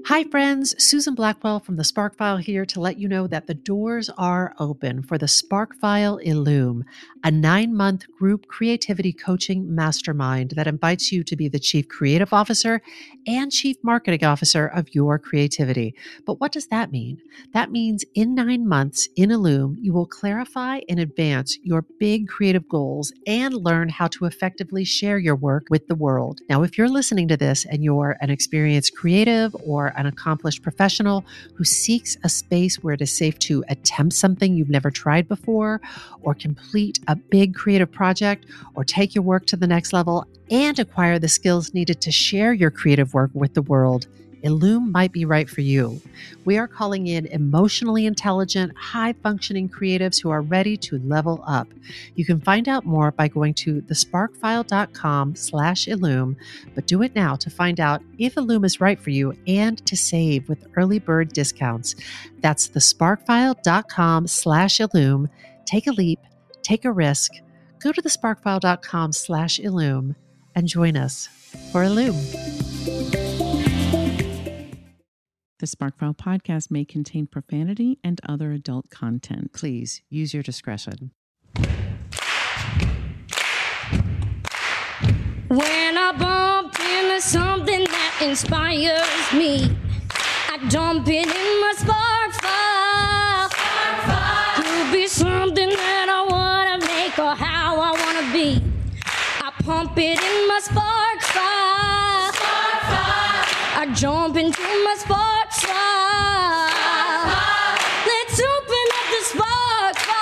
Hi friends, Susan Blackwell from the Spark File here to let you know that the doors are open for the Spark File Illume, a 9-month group creativity coaching mastermind that invites you to be the Chief Creative Officer and Chief Marketing Officer of your creativity. But what does that mean? That means in 9 months in Illume, you will clarify and advance your big creative goals and learn how to effectively share your work with the world. Now, if you're listening to this and you're an experienced creative or an accomplished professional who seeks a space where it is safe to attempt something you've never tried before, or complete a big creative project, or take your work to the next level and acquire the skills needed to share your creative work with the world, Illume might be right for you. We are calling in emotionally intelligent, high-functioning creatives who are ready to level up. You can find out more by going to thesparkfile.com/Illume, but do it now to find out if Illume is right for you and to save with early bird discounts. That's thesparkfile.com/Illume. Take a leap, take a risk. Go to thesparkfile.com/Illume and join us for Illume. The Sparkfile podcast may contain profanity and other adult content. Please use your discretion. When I bump into something that inspires me, I dump it in my spark file. Could be something that I want to make or how I want to be. I pump it in my spark file. I jump into my spark file. Let's open up the spark file.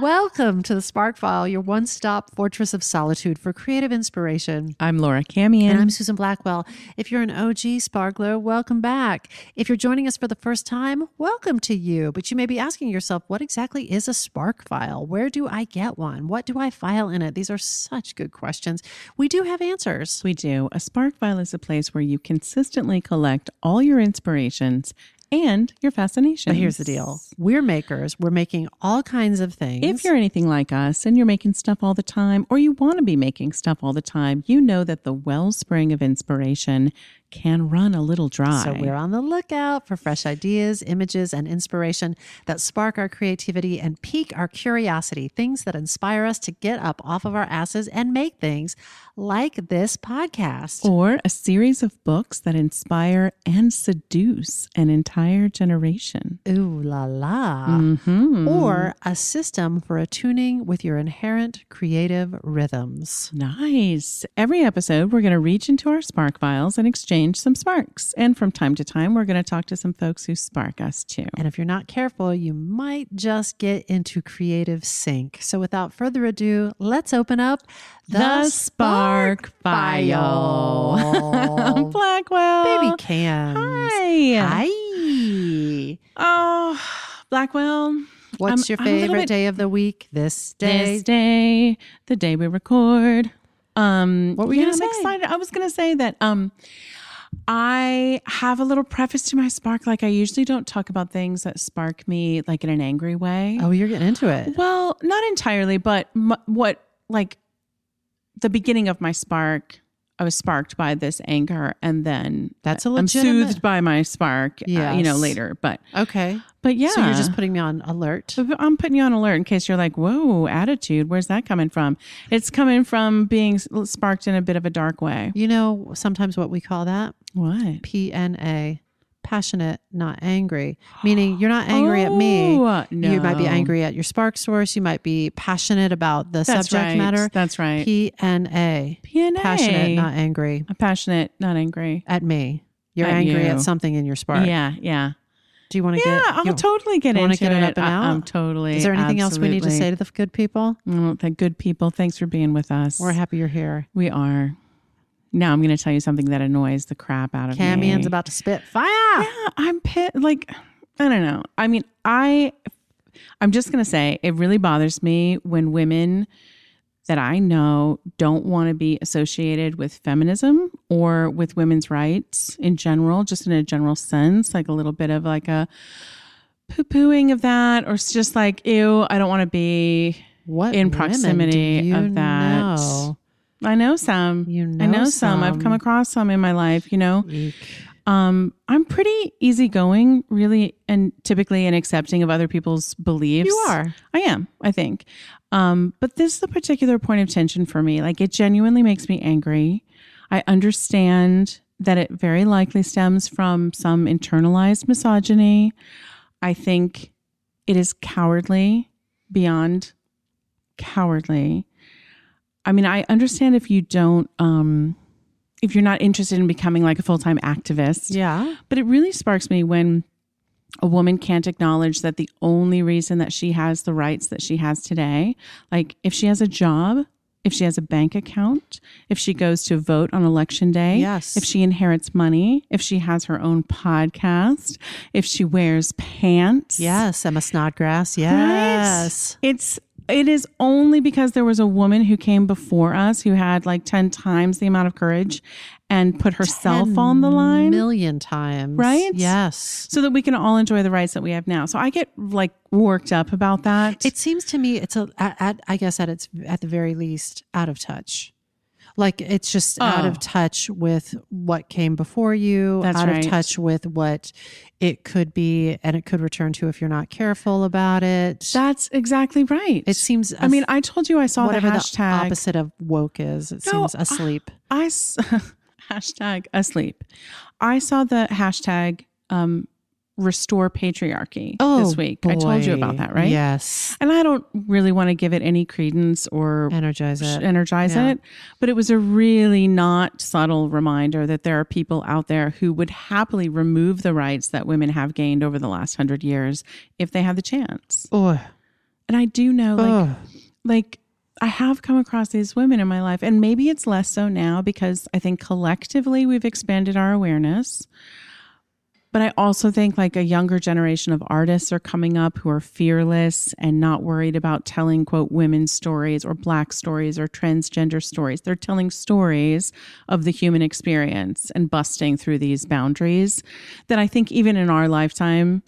Welcome to the Spark File, your one-stop fortress of solitude for creative inspiration. I'm Laura Camian. And I'm Susan Blackwell. If you're an OG Sparkler, welcome back. If you're joining us for the first time, welcome to you. But you may be asking yourself, what exactly is a Spark File? Where do I get one? What do I file in it? These are such good questions. We do have answers. We do. A Spark File is a place where you consistently collect all your inspirations and your fascinations. But here's the deal. We're makers. We're making all kinds of things. If you're anything like us and you're making stuff all the time, or you want to be making stuff all the time, you know that the wellspring of inspiration can run a little dry. So we're on the lookout for fresh ideas, images, and inspiration that spark our creativity and pique our curiosity, things that inspire us to get up off of our asses and make things like this podcast. Or a series of books that inspire and seduce an entire generation. Ooh la la. Mm-hmm. Or a system for attuning with your inherent creative rhythms. Nice. Every episode, we're going to reach into our Spark Files and exchange some sparks. And from time to time, we're going to talk to some folks who spark us too. And if you're not careful, you might just get into creative sync. So without further ado, let's open up the Spark File. Blackwell. Baby Cans. Hi. Hi. Oh, Blackwell. What's your favorite day of the week? This day? This day, the day we record. What were you going to say? I'm excited. I was going to say that I have a little preface to my spark. Like I usually don't talk about things that spark me like in an angry way. Oh, you're getting into it. Well, not entirely, but what like the beginning of my spark, I was sparked by this anger, and then that's a I'm legitimate... soothed by my spark, yes. Later. But okay. But yeah. So you're just putting me on alert. I'm putting you on alert in case you're like, whoa, attitude. Where's that coming from? It's coming from being sparked in a bit of a dark way. You know, sometimes what we call that? What? PNA. Passionate, not angry. Meaning you're not angry at me. No. You might be angry at your spark source. You might be passionate about the subject matter. That's right. PNA. Passionate, not angry. I'm passionate, not angry. At me. You're at angry you. at something in your spark. Yeah. Do you want to get... I'll totally get into get it up and out? I'm totally. Is there anything else we need to say to the good people? The good people, thanks for being with us. We're happy you're here. We are. Now I'm going to tell you something that annoys the crap out of me. Camian's about to spit fire. Yeah, I'm pissed. Like, I don't know. I mean, I'm just going to say it really bothers me when women that I know don't want to be associated with feminism or with women's rights in general, just in a general sense, like a little bit of like a poo-pooing of that, or it's just like, ew, I don't want to be in proximity of that. Know? I know some. I know some. I've come across some in my life, Eek. I'm pretty easygoing, really, and typically and accepting of other people's beliefs. You are. I am, I think. But this is a particular point of tension for me. Like, it genuinely makes me angry. I understand that it very likely stems from some internalized misogyny. I think it is cowardly, beyond cowardly. I mean, I understand if you don't, if you're not interested in becoming like a full-time activist. Yeah. But it really sparks me when a woman can't acknowledge that the only reason that she has the rights that she has today, like if she has a job, if she has a bank account, if she goes to vote on election day, yes, if she inherits money, if she has her own podcast, if she wears pants. Yes, Emma Snodgrass. Yes. Right? It is only because there was a woman who came before us who had like 10 times the amount of courage and put herself on the line. 10 million times. Right? Yes. So that we can all enjoy the rights that we have now. So I get like worked up about that. It seems to me it's I guess at the very least out of touch. Like it's just out of touch with what came before you, That's out right. of touch with what it could be and it could return to if you're not careful about it. That's exactly right. It seems, I mean, I told you I saw the whatever hashtag. the opposite of woke is. It seems asleep. Hashtag asleep. I saw the hashtag restore patriarchy this week. Boy. I told you about that, right? Yes. And I don't really want to give it any credence or Energize it. it. But it was a really not subtle reminder that there are people out there who would happily remove the rights that women have gained over the last 100 years if they had the chance. Oh. And I do know, like I have come across these women in my life, and maybe it's less so now because I think collectively we've expanded our awareness. But I also think like a younger generation of artists are coming up who are fearless and not worried about telling, quote, women's stories or Black stories or transgender stories. They're telling stories of the human experience and busting through these boundaries that I think even in our lifetime,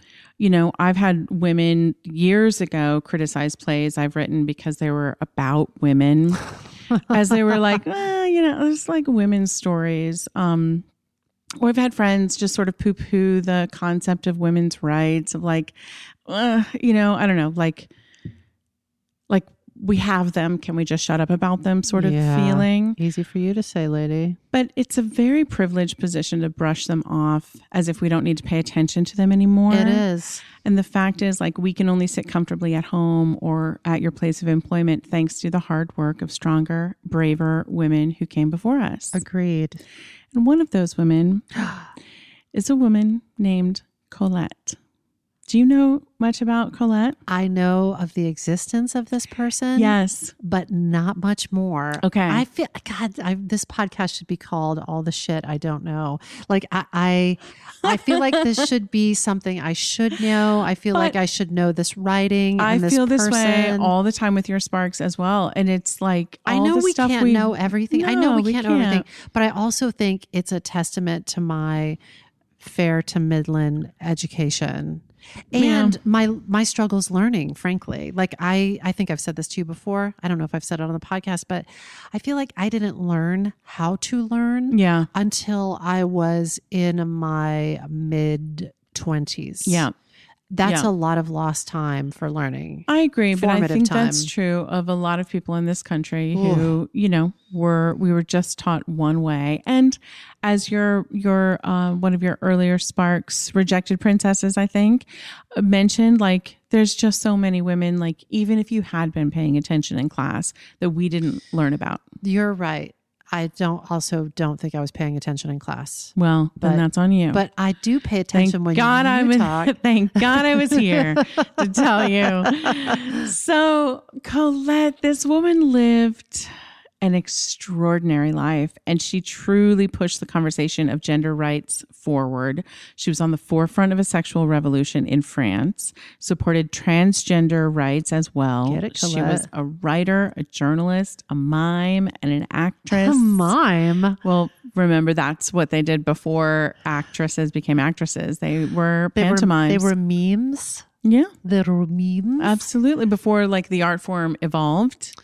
I've had women years ago criticize plays I've written because they were about women as they were like, it's like women's stories. Or I've had friends just sort of poo-poo the concept of women's rights of like, I don't know, like we have them. Can we just shut up about them sort of feeling? Easy for you to say, lady. But it's a very privileged position to brush them off as if we don't need to pay attention to them anymore. It is. And the fact is, like, we can only sit comfortably at home or at your place of employment thanks to the hard work of stronger, braver women who came before us. Agreed. And one of those women is a woman named Colette. Do you know much about Colette? I know of the existence of this person. Yes. But not much more. Okay. I feel, this podcast should be called All the Shit I Don't Know. Like, I feel like this should be something I should know. I feel like I should know this writing. I and feel this this way all the time with your Sparks as well. And it's like, I know we can't know everything. I know we can't know everything. But I also think it's a testament to my fair to midland education. And my struggles learning, frankly. Like I think I've said this to you before. I don't know if I've said it on the podcast, but I feel like I didn't learn how to learn until I was in my mid-20s. Yeah. That's a lot of lost time for learning. I agree, but I think time. that's true of a lot of people in this country who, we were just taught one way. And as your one of your earlier Sparks rejected princesses, I think, mentioned, like, there's just so many women, like, even if you had been paying attention in class, that we didn't learn about. You're right. I don't think I was paying attention in class. Well, then that's on you. But I do pay attention when you talk. Thank God I was here to tell you. So, Colette, this woman lived an extraordinary life, and she truly pushed the conversation of gender rights forward. She was on the forefront of a sexual revolution in France, supported transgender rights as well. Get it, Colette. She was a writer, a journalist, a mime, and an actress. A mime? Well, remember, that's what they did before actresses became actresses. They were pantomimes. They were memes? Yeah. They were memes? Absolutely. Before, like, the art form evolved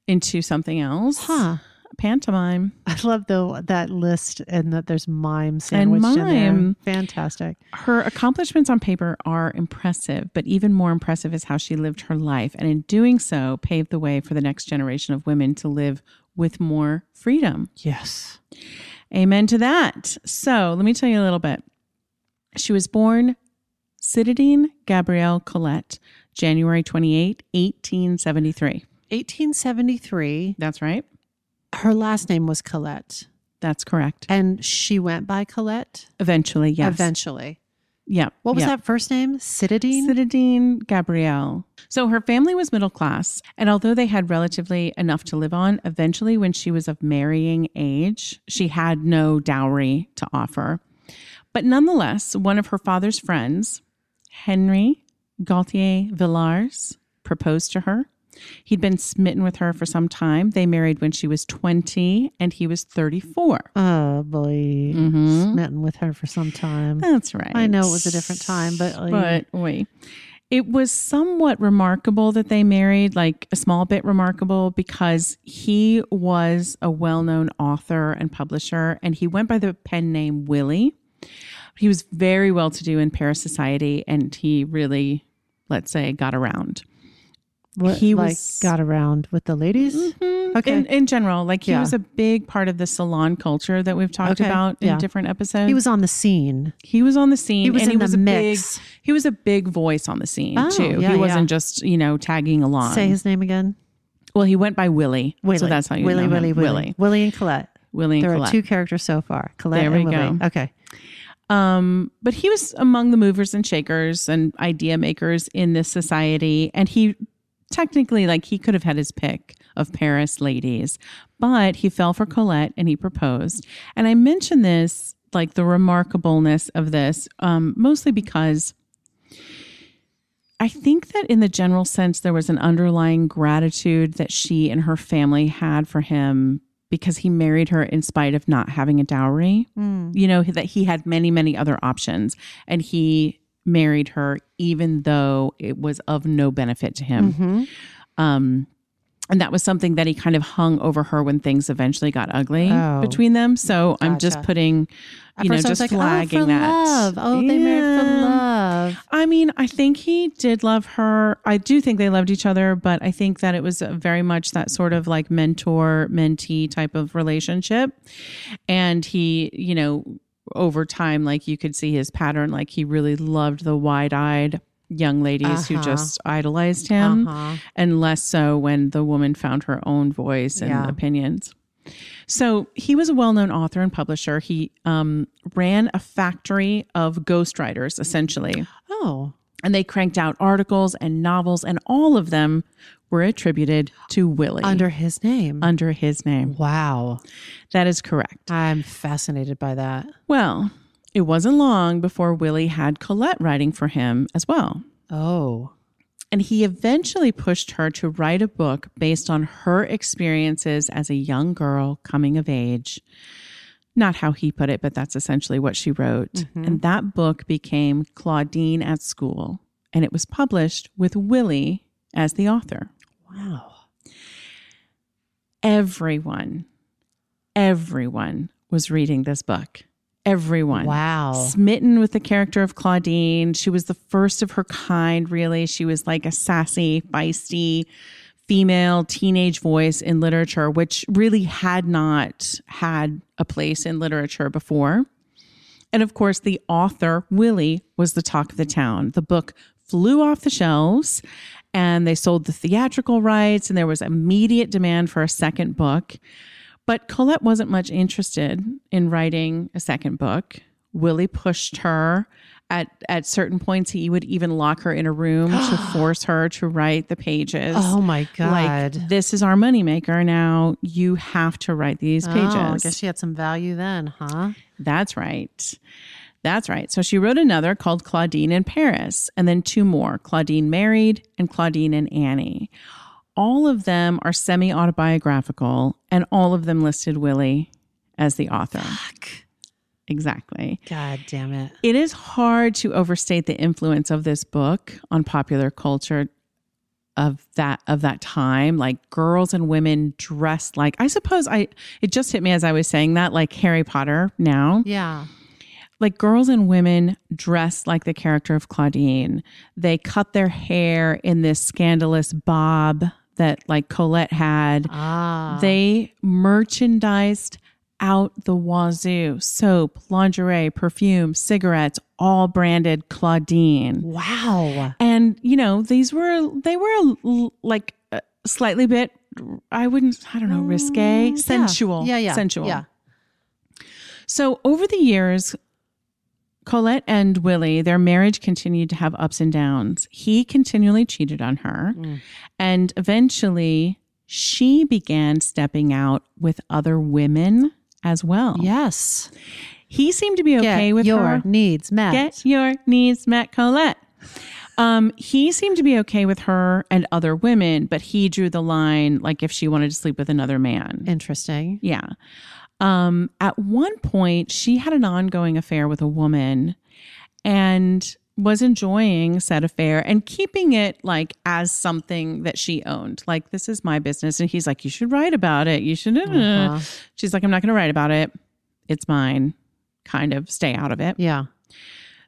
into something else. Huh. pantomime. I love that list and that there's mime sandwiched in mime. there. Fantastic. Her accomplishments on paper are impressive, but even more impressive is how she lived her life. And in doing so, paved the way for the next generation of women to live with more freedom. Yes. Amen to that. So let me tell you a little bit. She was born Citadine Gabrielle Colette, January 28, 1873. 1873. That's right. Her last name was Colette. That's correct. And she went by Colette? Eventually, yes. Eventually. Yeah. What was that first name? Citadine? Citadine Gabrielle. So her family was middle class, and although they had relatively enough to live on, eventually when she was of marrying age, she had no dowry to offer. But nonetheless, one of her father's friends, Henry Gaultier Villars, proposed to her. He'd been smitten with her for some time. They married when she was 20 and he was 34. Oh, boy. Smitten with her for some time. That's right. I know it was a different time, but... It was somewhat remarkable that they married, like a small bit remarkable, because he was a well-known author and publisher, and he went by the pen name Willie. He was very well-to-do in Paris society, and he really, let's say, got around. Got around with the ladies? Mm-hmm. Okay. In general, he was a big part of the salon culture that we've talked about in different episodes. He was on the scene. He was on the scene. He was and in he was the a mix. He was a big voice on the scene too. Yeah, he wasn't just, tagging along. Say his name again. Well, he went by Willie. So that's how you know him. Willie and Colette. Willie and Colette. Colette. There are 2 characters so far. Colette there and we Willie. go. Okay. But he was among the movers and shakers and idea makers in this society. And he technically, he could have had his pick of Paris ladies, but he fell for Colette and he proposed. And I mention this, the remarkableness of this, mostly because I think that in the general sense, there was an underlying gratitude that she and her family had for him because he married her in spite of not having a dowry. That he had many, many other options, and he married her even though it was of no benefit to him. And that was something that he kind of hung over her when things eventually got ugly between them. So I'm just putting, just flagging that. Love. They married for love. I mean, I think he did love her. I do think they loved each other, but I think that it was very much that sort of mentor-mentee type of relationship. And he, over time, you could see his pattern, he really loved the wide-eyed young ladies who just idolized him, and less so when the woman found her own voice and opinions. So he was a well-known author and publisher. He ran a factory of ghostwriters, essentially. Oh. And they cranked out articles and novels, and all of them were attributed to Willie. Under his name? Under his name. Wow. That is correct. I'm fascinated by that. Well, it wasn't long before Willie had Colette writing for him as well. Oh. And he eventually pushed her to write a book based on her experiences as a young girl coming of age. Not how he put it, but that's essentially what she wrote. And that book became Claudine at School. And it was published with Willie as the author. Wow. Everyone was reading this book. Everyone. Wow. Smitten with the character of Claudine. She was the first of her kind, really. She was a sassy, feisty, female teenage voice in literature, which really had not had a place in literature before. And of course, the author, Willie, was the talk of the town. The book flew off the shelves, and they sold the theatrical rights, and there was immediate demand for a second book. But Colette wasn't much interested in writing a second book. Willie pushed her. At certain points, he would even lock her in a room to force her to write the pages. Oh, my God. This is our moneymaker now. You have to write these pages. Oh, I guess she had some value then, huh? That's right. So she wrote another called Claudine in Paris, and then 2 more, Claudine Married and Claudine and Annie. All of them are semi-autobiographical, and all of them listed Willie as the author. Fuck. Exactly. God damn it. It is hard to overstate the influence of this book on popular culture. of that time, like girls and women dressed like, I suppose it just hit me as I was saying that, like Harry Potter now. Yeah. Like girls and women dressed like the character of Claudine. They cut their hair in this scandalous bob that like Colette had. They merchandised out the wazoo. Soap, lingerie, perfume, cigarettes, all branded Claudine. Wow. And, they were like slightly bit, I don't know, risque, sensual. Yeah. Sensual. Yeah. So over the years, Colette and Willie, their marriage continued to have ups and downs. He continually cheated on her. And eventually she began stepping out with other women as well. Yes. He seemed to be okay with her. Get your needs met. Get your needs met, Colette. He seemed to be okay with her and other women, but he drew the line, like if she wanted to sleep with another man. Interesting. Yeah. At one point, she had an ongoing affair with a woman and was enjoying said affair and keeping it like as something that she owned. Like, this is my business. And he's like, you should write about it. You should. She's like, I'm not going to write about it. It's mine. Kind of stay out of it. Yeah.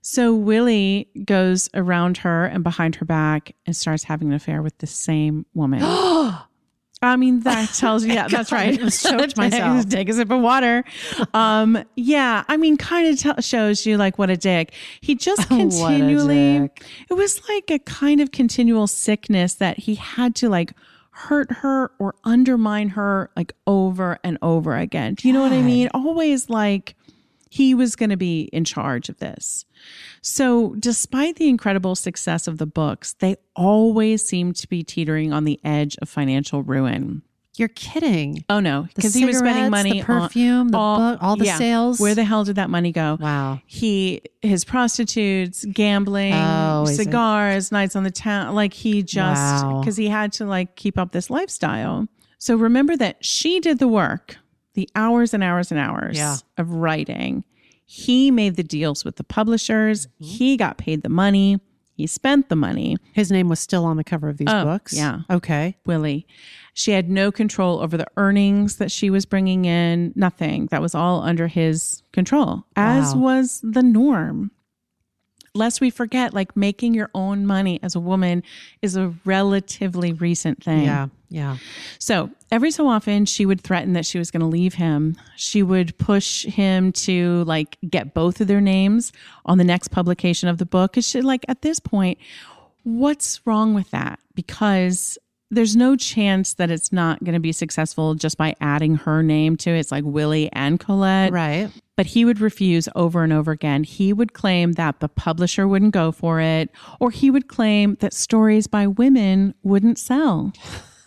So Willie goes around her and behind her back and starts having an affair with the same woman. I mean, that tells you, yeah, that's right. I just choked myself. Take a sip of water. Yeah, I mean, kind of shows you like what a dick. He just continually, it was like a kind of continual sickness that he had to like hurt her or undermine her like over and over again. Do you know what I mean? Always like he was going to be in charge of this. So despite the incredible success of the books, they always seemed to be teetering on the edge of financial ruin. You're kidding. Oh, no, because he was spending money the perfume, on the book, all the sales. Where the hell did that money go? Wow. His prostitutes, gambling, cigars, nights on the town. Like he just, because he had to like keep up this lifestyle. So remember that she did the work, the hours and hours and hours of writing. He made the deals with the publishers. He got paid the money. He spent the money. His name was still on the cover of these books? Yeah. Okay. Willie. She had no control over the earnings that she was bringing in. Nothing. That was all under his control, as was the norm. Lest we forget, like making your own money as a woman is a relatively recent thing. Yeah. Yeah. So every so often she would threaten that she was going to leave him. She would push him to like get both of their names on the next publication of the book. Cause she like at this point, what's wrong with that? Because there's no chance that it's not going to be successful just by adding her name to it. It's like Willie and Colette. Right. But he would refuse over and over again. He would claim that the publisher wouldn't go for it, or he would claim that stories by women wouldn't sell.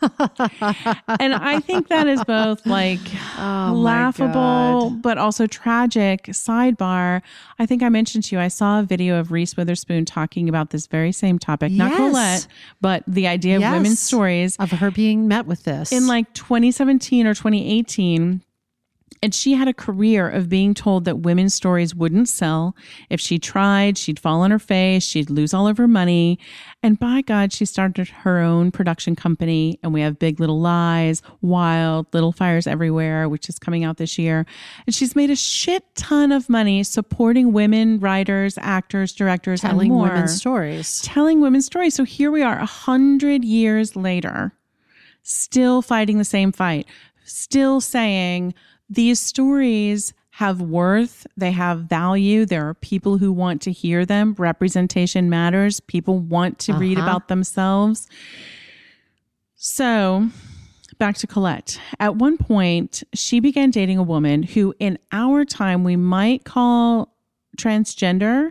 And I think that is both like laughable, but also tragic. Sidebar. I think I mentioned to you, I saw a video of Reese Witherspoon talking about this very same topic, not Colette, but the idea of women's stories. Of her being met with this. In like 2017 or 2018. And she had a career of being told that women's stories wouldn't sell. If she tried, she'd fall on her face. She'd lose all of her money. And by God, she started her own production company. And we have Big Little Lies, Wild, Little Fires Everywhere, which is coming out this year. And she's made a shit ton of money supporting women, writers, actors, directors, and more. Telling women's stories. Telling women's stories. So here we are 100 years later, still fighting the same fight, still saying, these stories have worth. They have value. There are people who want to hear them. Representation matters. People want to read about themselves. So back to Colette. At one point, she began dating a woman who in our time we might call transgender.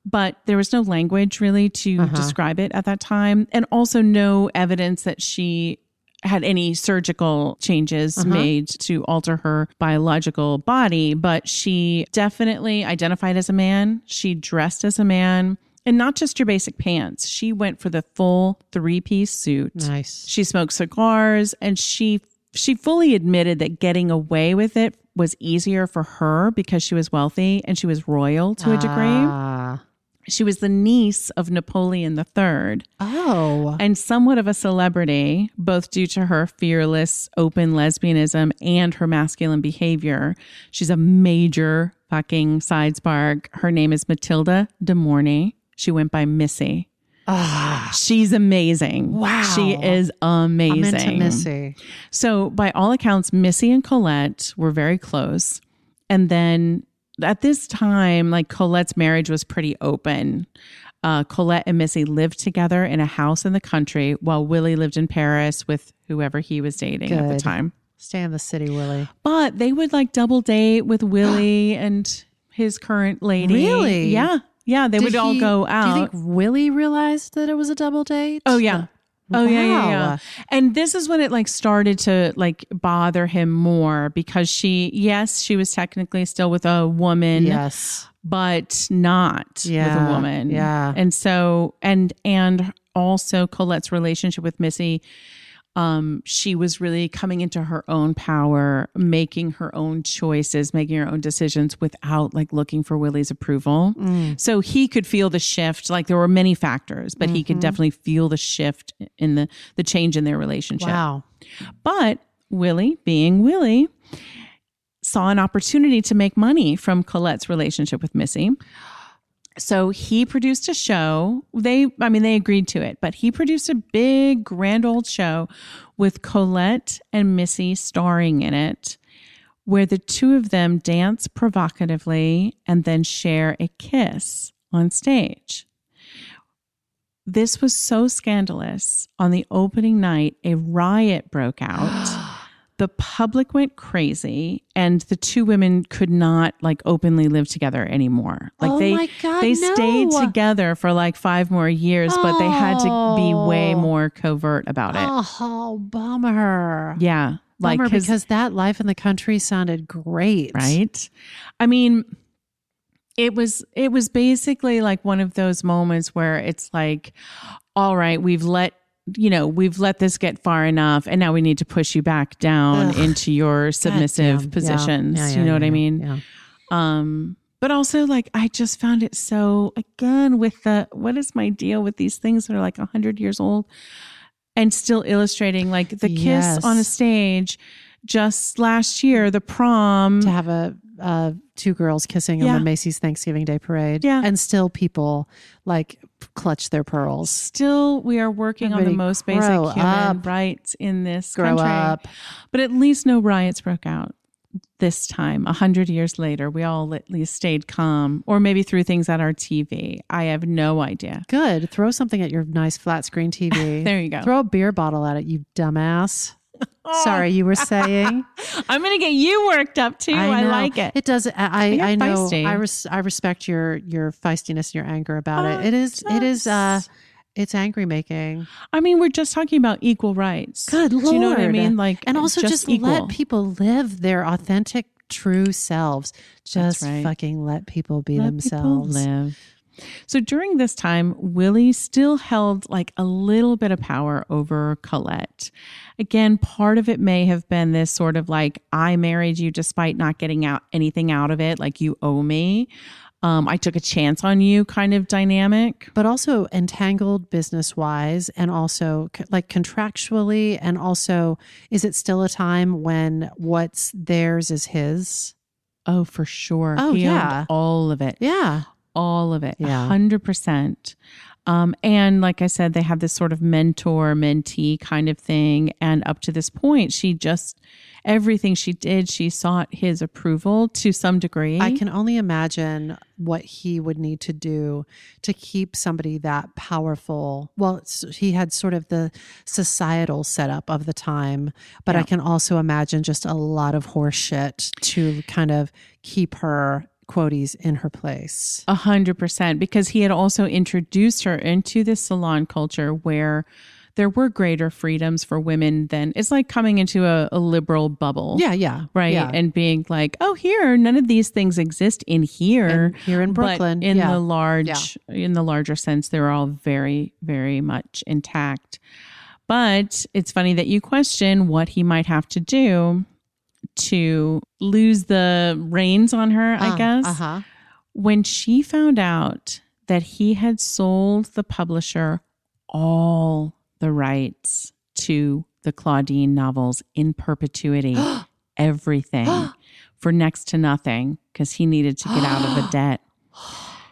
But there was no language really to describe it at that time. And also no evidence that she had any surgical changes made to alter her biological body, but she definitely identified as a man. She dressed as a man, and not just your basic pants. She went for the full 3-piece suit. Nice. She smoked cigars, and she fully admitted that getting away with it was easier for her because she was wealthy and she was royal to a degree. She was the niece of Napoleon III. Oh. And somewhat of a celebrity, both due to her fearless, open lesbianism and her masculine behavior. She's a major fucking side spark. Her name is Matilda de Mornay. She went by Missy. She's amazing. Wow. She is amazing. I'm into Missy. So by all accounts, Missy and Colette were very close. And then at this time, like Colette's marriage was pretty open. Colette and Missy lived together in a house in the country while Willie lived in Paris with whoever he was dating at the time. Stay in the city, Willie. But they would like double date with Willie and his current lady. Really? Yeah. Yeah. They would all go out. Do you think Willie realized that it was a double date? Oh, yeah. Oh, Wow. yeah. And this is when it like started to like bother him more because she was technically still with a woman. Yes. But not with a woman. Yeah. And so, and also Colette's relationship with Missy, she was really coming into her own power, making her own choices, making her own decisions without like looking for Willie's approval. So he could feel the shift. Like there were many factors, but he could definitely feel the shift in the change in their relationship. Wow. But Willie, being Willie, saw an opportunity to make money from Colette's relationship with Missy. So he produced a show. They agreed to it, but he produced a big, grand old show with Colette and Missy starring in it, where the two of them dance provocatively and then share a kiss on stage. This was so scandalous. On the opening night, a riot broke out. The public went crazy and the two women could not like openly live together anymore. Like my God, they no. stayed together for like 5 more years, but they had to be way more covert about it. Oh, bummer. Yeah. Bummer because that life in the country sounded great. Right? I mean, it was basically like one of those moments where it's like, all right, we've let this get far enough and now we need to push you back down into your submissive positions. Yeah, you know what I mean? Yeah. But also like, I just found it so, again, with what is my deal with these things that are like 100 years old and still illustrating like the kiss on a stage just last year, the prom. To have two girls kissing on the Macy's Thanksgiving Day Parade. Yeah. And still people like clutch their pearls. Still, we are working on the most basic human rights in this country. Grow up. But at least no riots broke out this time. 100 years later, we all at least stayed calm, or maybe threw things at our TV. I have no idea. Good. Throw something at your nice flat screen TV. There you go. Throw a beer bottle at it, you dumbass. Sorry, you were saying. I'm going to get you worked up too. I like it. It does. I know. Feisty. I respect your feistiness and your anger about it. It is. It's angry making. I mean, we're just talking about equal rights. Good Lord. Do you know what I mean? Like, and also just let people live their authentic, true selves. Just fucking let people be themselves. People live. So during this time, Willie still held like a little bit of power over Colette. Again, part of it may have been this sort of like, I married you despite not getting anything out of it. Like you owe me. I took a chance on you kind of dynamic. But also entangled business-wise and also like contractually. And also, is it still a time when what's theirs is his? Oh, for sure. Oh, he owned all of it. Yeah. All of it. Yeah. 100%. And like I said, they have this sort of mentor-mentee kind of thing. And up to this point, everything she did, she sought his approval to some degree. I can only imagine what he would need to do to keep somebody that powerful. Well, he had sort of the societal setup of the time, but I can also imagine just a lot of horse shit to kind of keep her quoties in her place. 100%, because he had also introduced her into this salon culture where there were greater freedoms for women than it's like coming into a liberal bubble. Yeah. Right. Yeah. And being like, oh, here, none of these things exist in here. And here in Brooklyn. But in the larger sense, they're all very, very much intact. But it's funny that you question what he might have to do to lose the reins on her, I guess. When she found out that he had sold the publisher all the rights to the Claudine novels in perpetuity, everything, for next to nothing, because he needed to get out of the debt.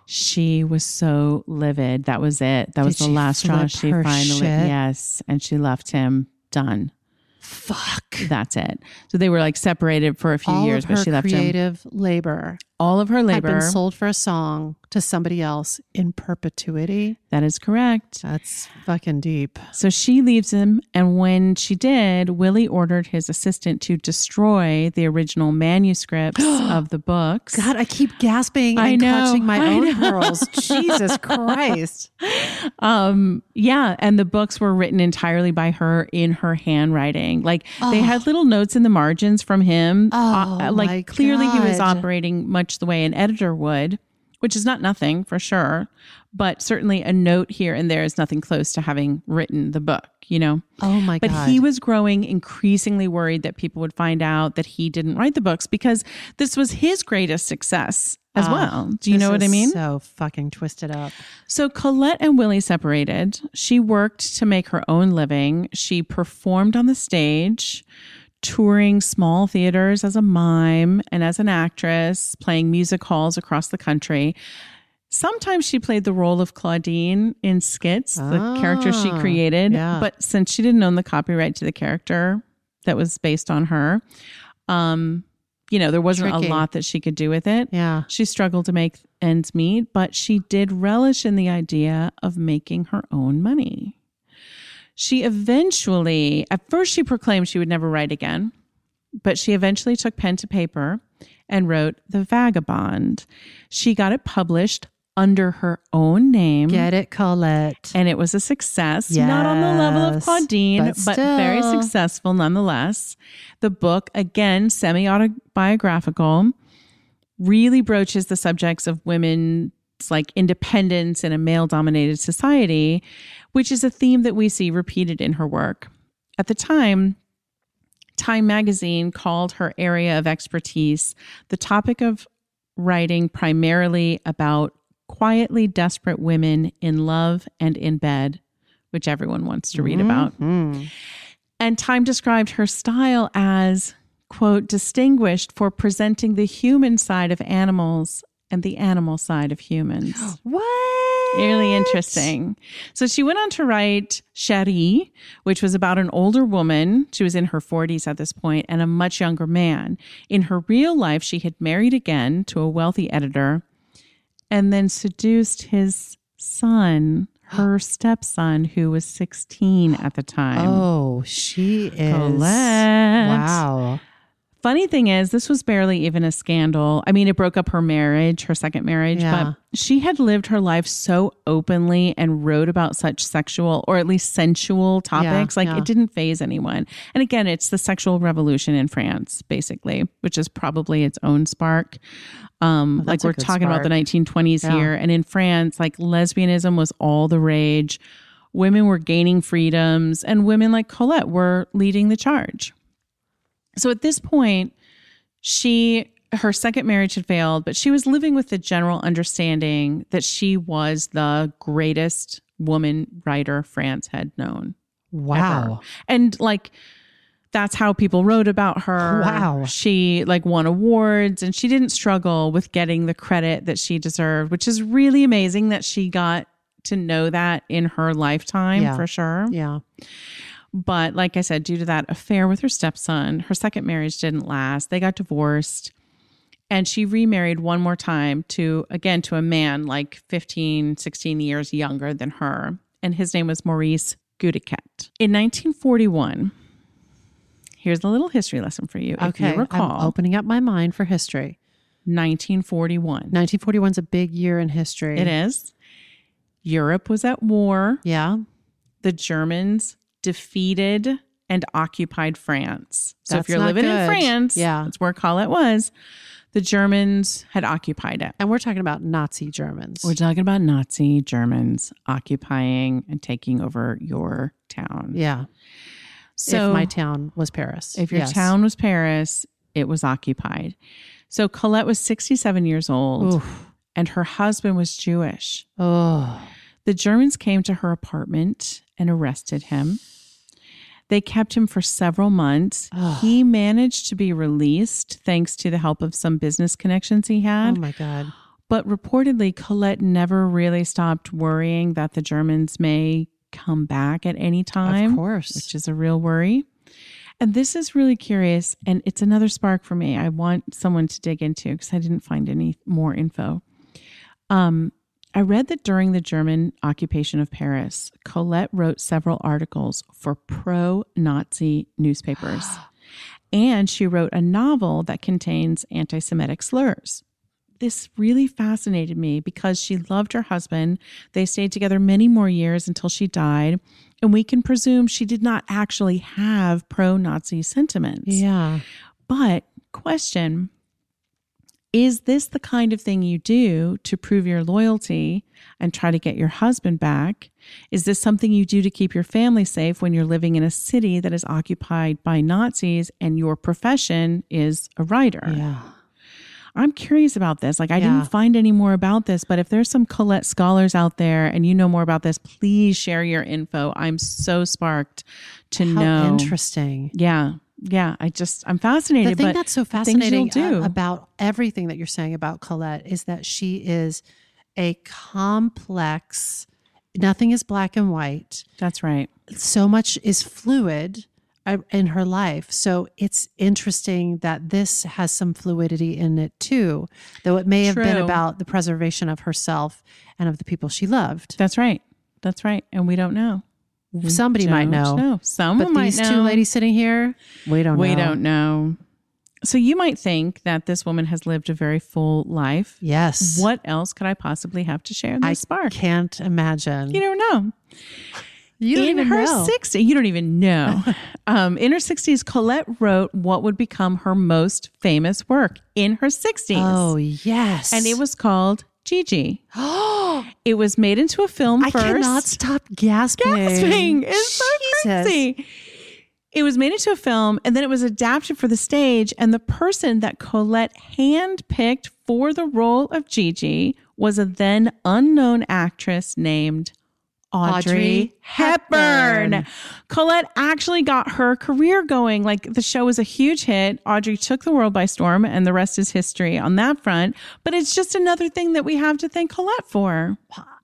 She was so livid. That was it. That was the last straw. She finally, yes. And she left him done. Fuck. That's it. So they were like separated for a few years, but she left him. Creative labor. All of her labor had been sold for a song to somebody else in perpetuity. That is correct. That's fucking deep. So she leaves him. And when she did, Willie ordered his assistant to destroy the original manuscripts of the books. God, I keep gasping and clutching my own pearls. Jesus Christ. Yeah. And the books were written entirely by her in her handwriting. Like they had little notes in the margins from him. Like clearly he was operating much the way an editor would, which is not nothing for sure, but certainly a note here and there is nothing close to having written the book, you know? Oh my God. But he was growing increasingly worried that people would find out that he didn't write the books because this was his greatest success as well. Do you know what I mean? So fucking twisted up. So Colette and Willie separated. She worked to make her own living. She performed on the stage, touring small theaters as a mime and as an actress, playing music halls across the country. Sometimes she played the role of Claudine in skits, the character she created. Yeah. But since she didn't own the copyright to the character that was based on her, there wasn't a lot that she could do with it. Yeah. She struggled to make ends meet, but she did relish in the idea of making her own money. She eventually, at first she proclaimed she would never write again, but she eventually took pen to paper and wrote The Vagabond. She got it published under her own name. Get it, Colette. And it was a success. Yes, not on the level of Claudine, but very successful nonetheless. The book, again, semi-autobiographical, really broaches the subjects of women's like independence in a male-dominated society, which is a theme that we see repeated in her work. At the time, Time magazine called her area of expertise the topic of writing primarily about quietly desperate women in love and in bed, which everyone wants to read about. And Time described her style as, quote, distinguished for presenting the human side of animals and the animal side of humans. What? Really interesting. So she went on to write Cherie, which was about an older woman. She was in her 40s at this point, and a much younger man. In her real life, she had married again to a wealthy editor and then seduced his son, her stepson, who was 16 at the time. Oh, she is. Colette. Wow. Funny thing is, this was barely even a scandal. I mean, it broke up her marriage, her second marriage, but she had lived her life so openly and wrote about such sexual or at least sensual topics. It didn't faze anyone. And again, it's the sexual revolution in France, basically, which is probably its own spark. Like we're talking about the 1920s here. And in France, like lesbianism was all the rage. Women were gaining freedoms and women like Colette were leading the charge. So at this point, her second marriage had failed, but she was living with the general understanding that she was the greatest woman writer France had known. Wow. Ever. And like, that's how people wrote about her. Wow. She like won awards and she didn't struggle with getting the credit that she deserved, which is really amazing that she got to know that in her lifetime for sure. Yeah. But like I said, due to that affair with her stepson, her second marriage didn't last. They got divorced and she remarried one more time to a man like 15, 16 years younger than her. And his name was Maurice Gudiquette. In 1941, here's a little history lesson for you. If you recall, I'm opening up my mind for history. 1941. 1941 is a big year in history. It is. Europe was at war. Yeah. The Germans defeated and occupied France. So That's if you're not living in good. France, that's where Colette was. The Germans had occupied it. And we're talking about Nazi Germans. We're talking about Nazi Germans occupying and taking over your town. Yeah. So if my town was Paris. If your town was Paris, it was occupied. So Colette was 67 years old. Oof. and her husband was Jewish. Oh. The Germans came to her apartment and arrested him. They kept him for several months. Oh. He managed to be released thanks to the help of some business connections he had. Oh my God. But reportedly, Colette never really stopped worrying that the Germans may come back at any time. Of course. Which is a real worry. And this is really curious, and it's another spark for me. I want someone to dig into because I didn't find any more info. I read that during the German occupation of Paris, Colette wrote several articles for pro-Nazi newspapers. And she wrote a novel that contains anti-Semitic slurs. This really fascinated me because she loved her husband. They stayed together many more years until she died. And we can presume she did not actually have pro-Nazi sentiments. Yeah. But question, is this the kind of thing you do to prove your loyalty and try to get your husband back? Is this something you do to keep your family safe when you're living in a city that is occupied by Nazis and your profession is a writer? Yeah. I'm curious about this. I didn't find any more about this, but if there's some Colette scholars out there and you know more about this, please share your info. I'm so sparked to know. How interesting. Yeah. Yeah. I'm fascinated. The thing but that's so fascinating do. About everything that you're saying about Colette is that she is a complex, nothing is black and white. That's right. So much is fluid in her life. So it's interesting that this has some fluidity in it too, though it may have been about the preservation of herself and of the people she loved. That's right. That's right. And we don't know. Somebody might know. Someone but might these know. two ladies sitting here, we don't know. We don't know. So you might think that this woman has lived a very full life. Yes. What else could I possibly have to share in this spark? Can't imagine. You don't know. You don't in even her know. 60s, you don't even know. In her 60s, Colette wrote what would become her most famous work in her 60s. Oh, yes. And it was called Gigi. It was made into a film first. I cannot stop gasping. It's so crazy. It was made into a film and then it was adapted for the stage. And the person that Colette handpicked for the role of Gigi was a then unknown actress named Audrey Hepburn. Colette actually got her career going. The show was a huge hit. Audrey took the world by storm and the rest is history on that front. But it's just another thing that we have to thank Colette for.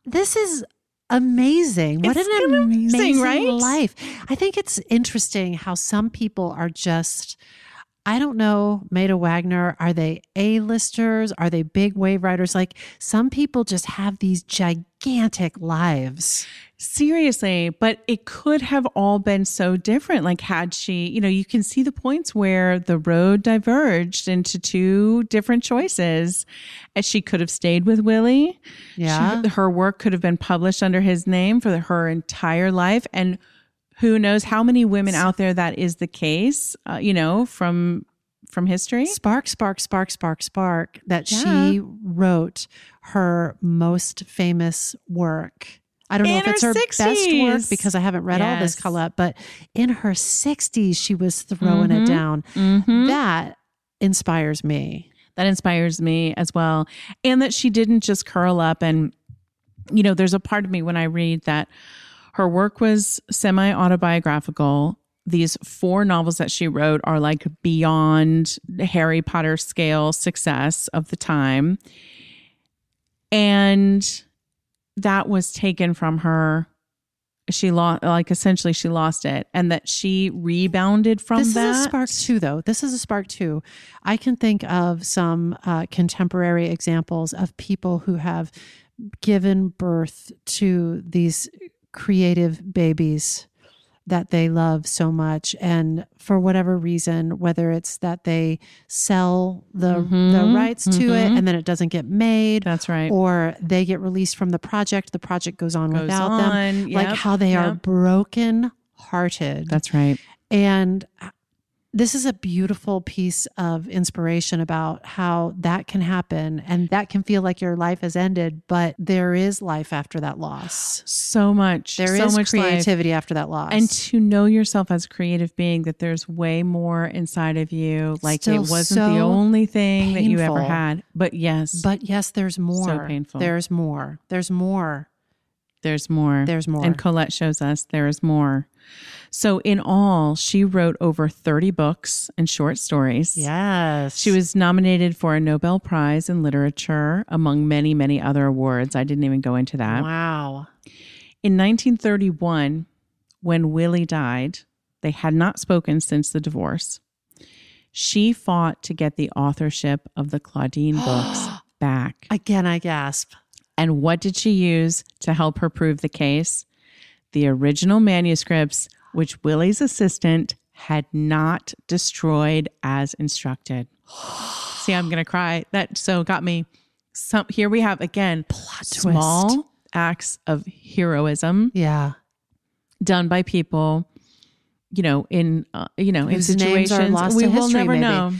This is amazing. What an amazing life. I think it's interesting how some people are just, I don't know, Maida Wagner, are they A-listers? Are they big wave riders? Some people just have these gigantic lives. Seriously, but it could have all been so different. Had she, you can see the points where the road diverged into two different choices. And she could have stayed with Willie. Yeah. Her work could have been published under his name for her entire life. And who knows how many women out there that is the case, from history. Spark, that she wrote her most famous work. I don't know if it's her 60s. best work because I haven't read all this, Colette, but in her 60s, she was throwing it down. Mm-hmm. That inspires me. That inspires me as well. And that she didn't just curl up and, there's a part of me when I read that her work was semi-autobiographical. These 4 novels that she wrote are beyond Harry Potter scale success of the time. And that was taken from her. She lost, essentially she lost it, and that she rebounded from that. This is a spark too, though. This is a spark too. I can think of some contemporary examples of people who have given birth to these creative babies that they love so much, and for whatever reason, whether it's that they sell the rights to it and then it doesn't get made, that's right, or they get released from the project goes on without them, how they are broken hearted. That's right. And this is a beautiful piece of inspiration about how that can happen, and that can feel like your life has ended, but there is life after that loss. So much. There so is much creativity life. after that loss. And to know yourself as a creative being, that there's way more inside of you. Like Still it wasn't so the only thing that you ever painful. had. But yes. But yes, there's more. So painful. There's more. There's more. There's more. There's more. And Colette shows us there is more. So in all, she wrote over 30 books and short stories. Yes. She was nominated for a Nobel Prize in Literature, among many, many other awards. I didn't even go into that. Wow. In 1931, when Willie died, they had not spoken since the divorce. She fought to get the authorship of the Claudine books back. Again, I gasp. And what did she use to help her prove the case? The original manuscripts, which Willie's assistant had not destroyed as instructed. See, I'm going to cry. That so got me. Here we have, again, small acts of heroism. Yeah. Done by people, in Whose situations names are lost we to will history, never maybe. know.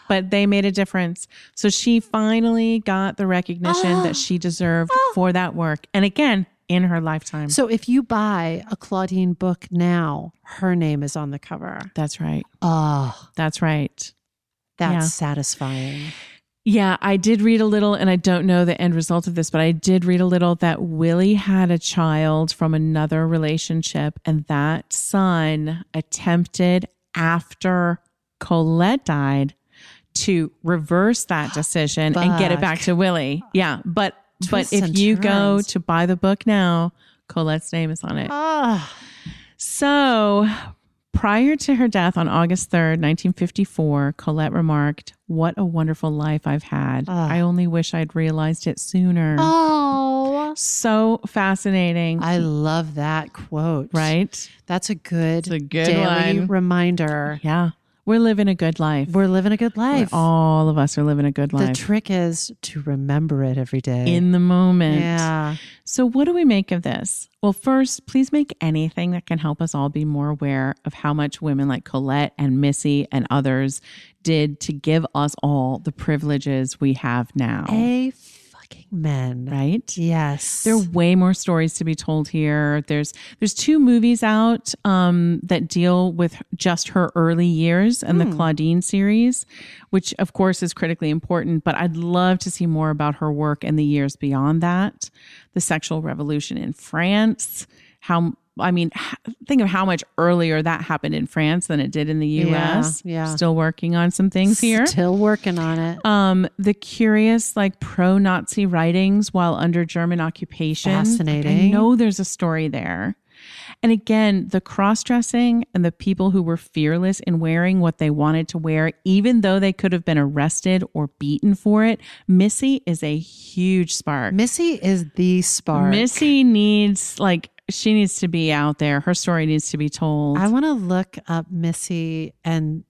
But they made a difference. So she finally got the recognition that she deserved for that work. And again, in her lifetime. So if you buy a Claudine book now, her name is on the cover. That's right. Oh, That's right. that's satisfying. Yeah, I did read a little, and I don't know the end result of this, but I did read a little that Willie had a child from another relationship, and that son attempted after Colette died to reverse that decision and get it back to Willie. Yeah, but if you go to buy the book now, Colette's name is on it. So prior to her death on August 3rd, 1954, Colette remarked, "What a wonderful life I've had. I only wish I'd realized it sooner." Oh, So fascinating. I love that quote. Right? That's a good, It's a good daily one. reminder. Yeah. We're living a good life. We're living a good life. All of us are living a good The life. trick is to remember it every day. In the moment. Yeah. So what do we make of this? Well, first, please make anything that can help us all be more aware of how much women like Colette and Missy and others did to give us all the privileges we have now. Men. Right? Yes. There are way more stories to be told here. There's 2 movies out that deal with just her early years and the Claudine series, which of course is critically important, but I'd love to see more about her work in the years beyond that. The sexual revolution in France, think of how much earlier that happened in France than it did in the U.S. Yeah. Still working on some things here. Still working on it. The curious, pro-Nazi writings while under German occupation. Fascinating. I know there's a story there. And again, the cross-dressing and the people who were fearless in wearing what they wanted to wear, even though they could have been arrested or beaten for it. Missy is a huge spark. Missy is the spark. Missy needs, she needs to be out there. Her story needs to be told. I want to look up Missy and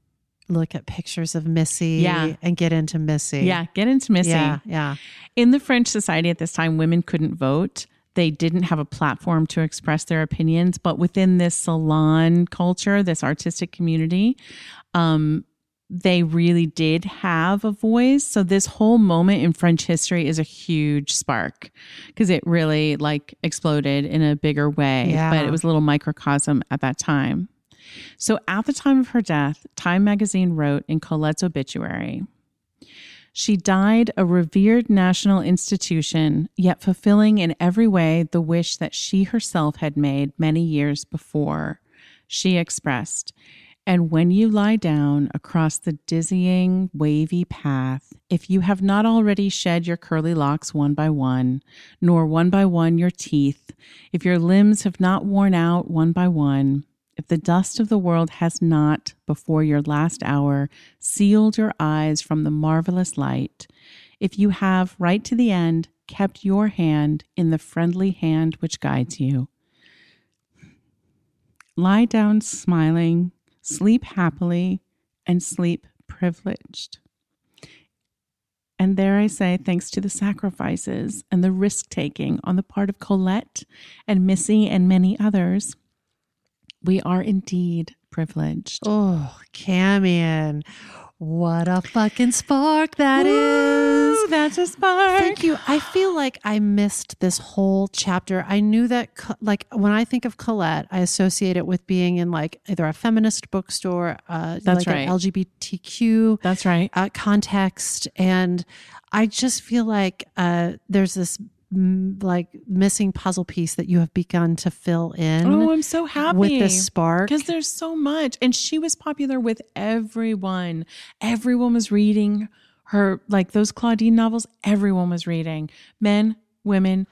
look at pictures of Missy and get into Missy. Yeah, get into Missy. Yeah. In the French society at this time, women couldn't vote. They didn't have a platform to express their opinions. But within this salon culture, this artistic community, they really did have a voice. So this whole moment in French history is a huge spark because it really exploded in a bigger way. Yeah. But it was a little microcosm at that time. So at the time of her death, Time magazine wrote in Colette's obituary, "She died a revered national institution, yet fulfilling in every way the wish that she herself had made many years before." She expressed, "And when you lie down across the dizzying, wavy path, if you have not already shed your curly locks one by one, nor one by one your teeth, if your limbs have not worn out one by one, if the dust of the world has not, before your last hour, sealed your eyes from the marvelous light, if you have, right to the end, kept your hand in the friendly hand which guides you, lie down smiling, sleep happily, and sleep privileged." And there I say, thanks to the sacrifices and the risk-taking on the part of Colette and Missy and many others, we are indeed privileged. Oh, Camion. What a fucking spark that is. That's a spark. Thank you. I feel like I missed this whole chapter. I knew that, like, when I think of Colette, I associate it with being in like either a feminist bookstore, That's like right. an LGBTQ That's right. context. And I just feel like there's this like missing puzzle piece that you have begun to fill in. Oh, I'm so happy with this spark. because there's so much, and she was popular with everyone. Everyone was reading her, like those Claudine novels. Everyone was reading, men, women,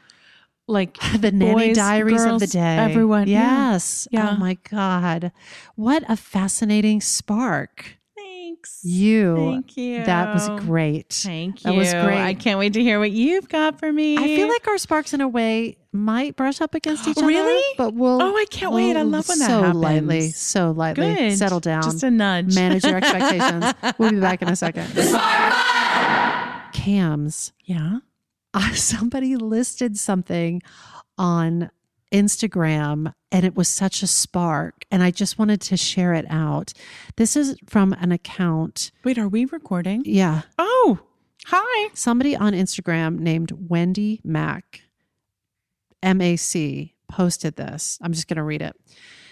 like the Nanny boys, Diaries girls, of the day. Everyone, Yes. Yeah. Oh my God. What a fascinating spark. Thanks. Thank you. That was great. Thank you. That was great. I can't wait to hear what you've got for me. I feel like our sparks in a way might brush up against each other. Really? But we'll. Oh, I can't wait. I love when that so happens. lightly. So lightly. Good. Settle down. Just a nudge. Manage your expectations. We'll be back in a second. Cams. Yeah. Somebody listed something on Instagram and it was such a spark and I just wanted to share it out. This is from an account. Wait, are we recording? Yeah. Oh, hi. Somebody on Instagram named Wendy Mac, MAC, posted this. I'm just going to read it.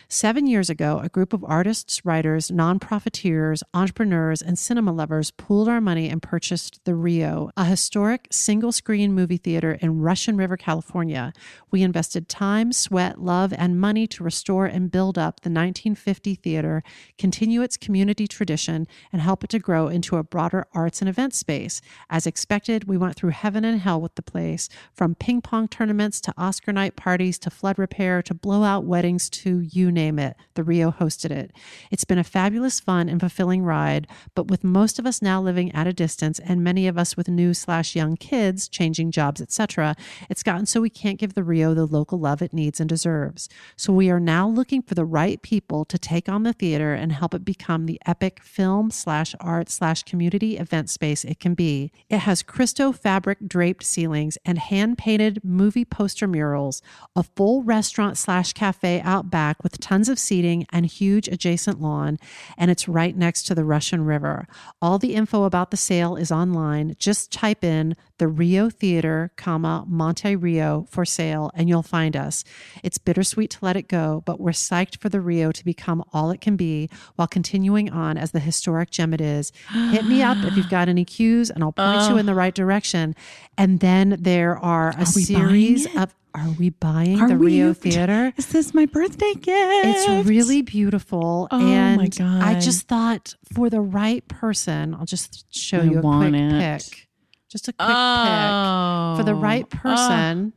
7 years ago, a group of artists, writers, non-profiteers, entrepreneurs, and cinema lovers pooled our money and purchased the Rio, a historic single-screen movie theater in Russian River, California. We invested time, sweat, love, and money to restore and build up the 1950 theater, continue its community tradition, and help it to grow into a broader arts and event space. As expected, we went through heaven and hell with the place, from ping pong tournaments to Oscar night parties to flood repair to blowout weddings to you name it. The Rio hosted it. It's been a fabulous, fun, and fulfilling ride, but with most of us now living at a distance and many of us with new/young kids, changing jobs, etc., it's gotten so we can't give the Rio the local love it needs and deserves. So we are now looking for the right people to take on the theater and help it become the epic film/art/community event space it can be. It has Christo fabric draped ceilings and hand-painted movie poster murals, a full restaurant/cafe out back with tons of seating and huge adjacent lawn, and it's right next to the Russian River. All the info about the sale is online. Just type in the Rio Theater, Monte Rio for sale, and you'll find us. It's bittersweet to let it go, but we're psyched for the Rio to become all it can be while continuing on as the historic gem it is. Hit me up if you've got any cues, and I'll point you in the right direction. And then there are a series of... Are we buying the Rio Theater? Is this my birthday gift? It's really beautiful. Oh and my God. I just thought for the right person, I'll just show you a quick pic. Just a quick pic. For the right person,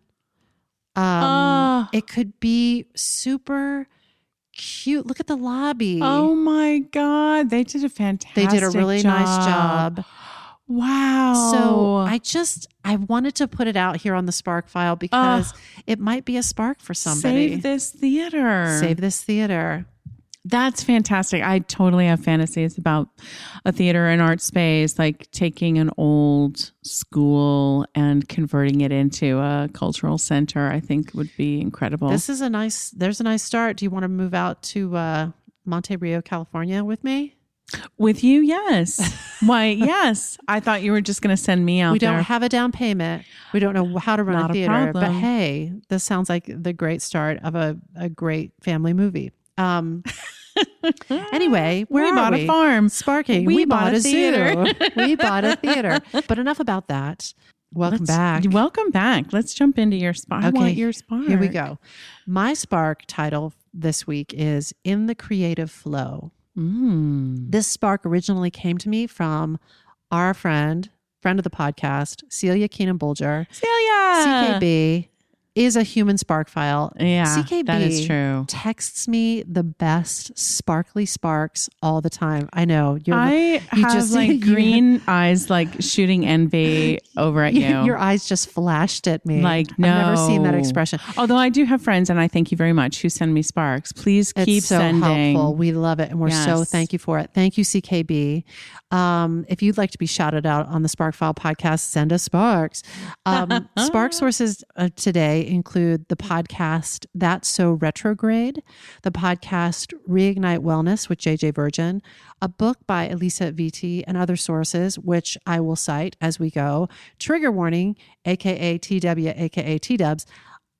it could be super cute. Look at the lobby. Oh my God. They did a fantastic They did a really nice job. Wow. So I wanted to put it out here on the Spark File because it might be a spark for somebody. Save this theater. Save this theater. That's fantastic. I totally have fantasies about a theater and art space, like taking an old school and converting it into a cultural center. I think would be incredible. There's a nice start. Do you want to move out to Monte Rio, California with me? With you, yes. Why, yes. I thought you were just going to send me out We there. don't have a down payment. We don't know how to run Not a a theater. But problem. hey, this sounds like the great start of a great family movie. Anyway, where We are bought we? a farm. Sparking. We We bought bought a a theater. zoo. We bought a theater. But enough about that. Welcome back. Welcome back. Let's jump into your spark. I want your spark. Here we go. My spark title this week is In the Creative Flow. This spark originally came to me from our friend of the podcast, Celia Keenan-Bolger. Celia! CKB is a human spark file. Yeah, CKB that is true. texts me the best sparkly sparks all the time. I know. I have like green eyes, like shooting envy over at you. Your eyes just flashed at me. Like, no. I've never seen that expression. Although I do have friends, and I thank you very much, who send me sparks. Please keep It's so sending. helpful. We love it. And we're so Yes. thank you for it. Thank you, CKB. If you'd like to be shouted out on the Spark File podcast, send us sparks. Spark sources today include the podcast That's So Retrograde, the podcast Reignite Wellness with JJ Virgin, a book by Elisa Vitti and other sources, which I will cite as we go. Trigger warning, aka TW, aka T-dubs.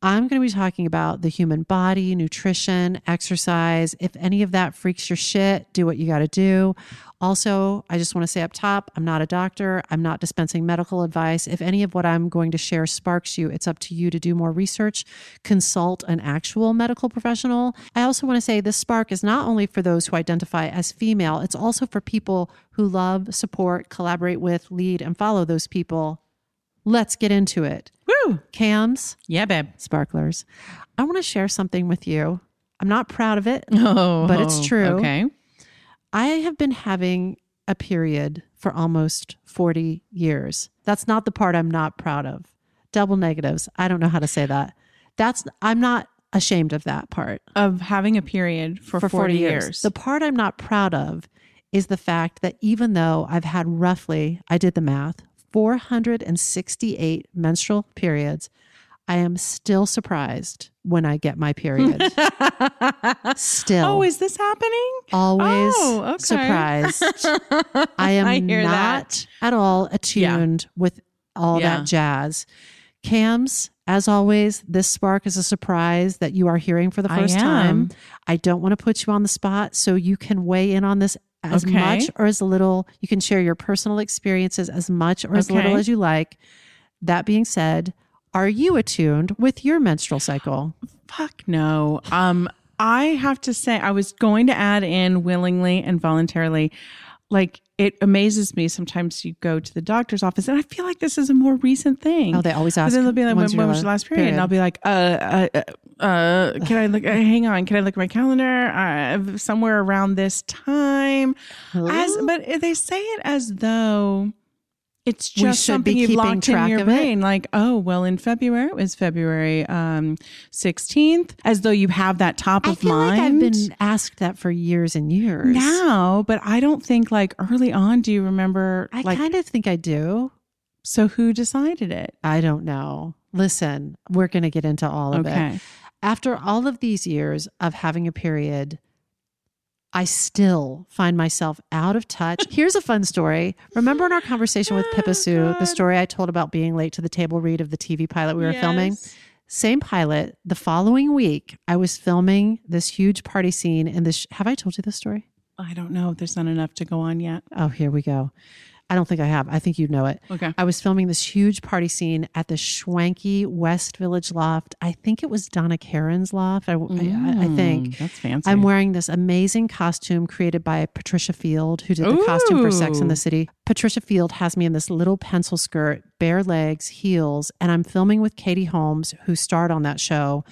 I'm going to be talking about the human body, nutrition, exercise. If any of that freaks your shit, do what you got to do. Also, I just want to say up top, I'm not a doctor. I'm not dispensing medical advice. If any of what I'm going to share sparks you, it's up to you to do more research, consult an actual medical professional. I also want to say this spark is not only for those who identify as female, it's also for people who love, support, collaborate with, lead, and follow those people. Let's get into it. Woo! Cams. Yeah, babe. Sparklers. I want to share something with you. I'm not proud of it, Oh, but it's true. Okay. I have been having a period for almost 40 years. That's not the part I'm not proud of. Double negatives. I don't know how to say that. I'm not ashamed of that part. Of having a period for 40 years. The part I'm not proud of is the fact that even though I've had roughly, I did the math, 468 menstrual periods, I am still surprised when I get my period. Still. Oh, is this happening? Always okay. surprised. I am not at all attuned with all that jazz. Cams, as always, this spark is a surprise that you are hearing for the first time. I don't want to put you on the spot, so you can weigh in on this as much or as little. You can share your personal experiences as much or as little as you like. That being said, are you attuned with your menstrual cycle? Fuck no. I have to say, I was going to add in willingly and voluntarily. Like, it amazes me. Sometimes you go to the doctor's office, and I feel like this is a more recent thing. Oh, they always ask. But then they'll be like, when was your last period? And I'll be like, can I look? Hang on, can I look at my calendar? Somewhere around this time. But they say it as though it's just something you've locked in your brain. Like, oh, well, in February, it was February 16th, as though you have that top of mind. Like I've been asked that for years and years. Now, but I don't think like early on, do you remember? I kind of think I do. So who decided it? I don't know. Listen, we're going to get into all of it. After all of these years of having a period, I still find myself out of touch. Here's a fun story. Remember in our conversation with Pippa Sue, the story I told about being late to the table read of the TV pilot we were filming? Same pilot. The following week, I was filming this huge party scene in this. Have I told you this story? I don't know. There's not enough to go on yet. Oh, here we go. I don't think I have. I think you know it. Okay. I was filming this huge party scene at the schwanky West Village loft. I think it was Donna Karen's loft. I think. That's fancy. I'm wearing this amazing costume created by Patricia Field, who did the costume for Sex and the City. Patricia Field has me in this little pencil skirt, bare legs, heels, and I'm filming with Katie Holmes, who starred on that show.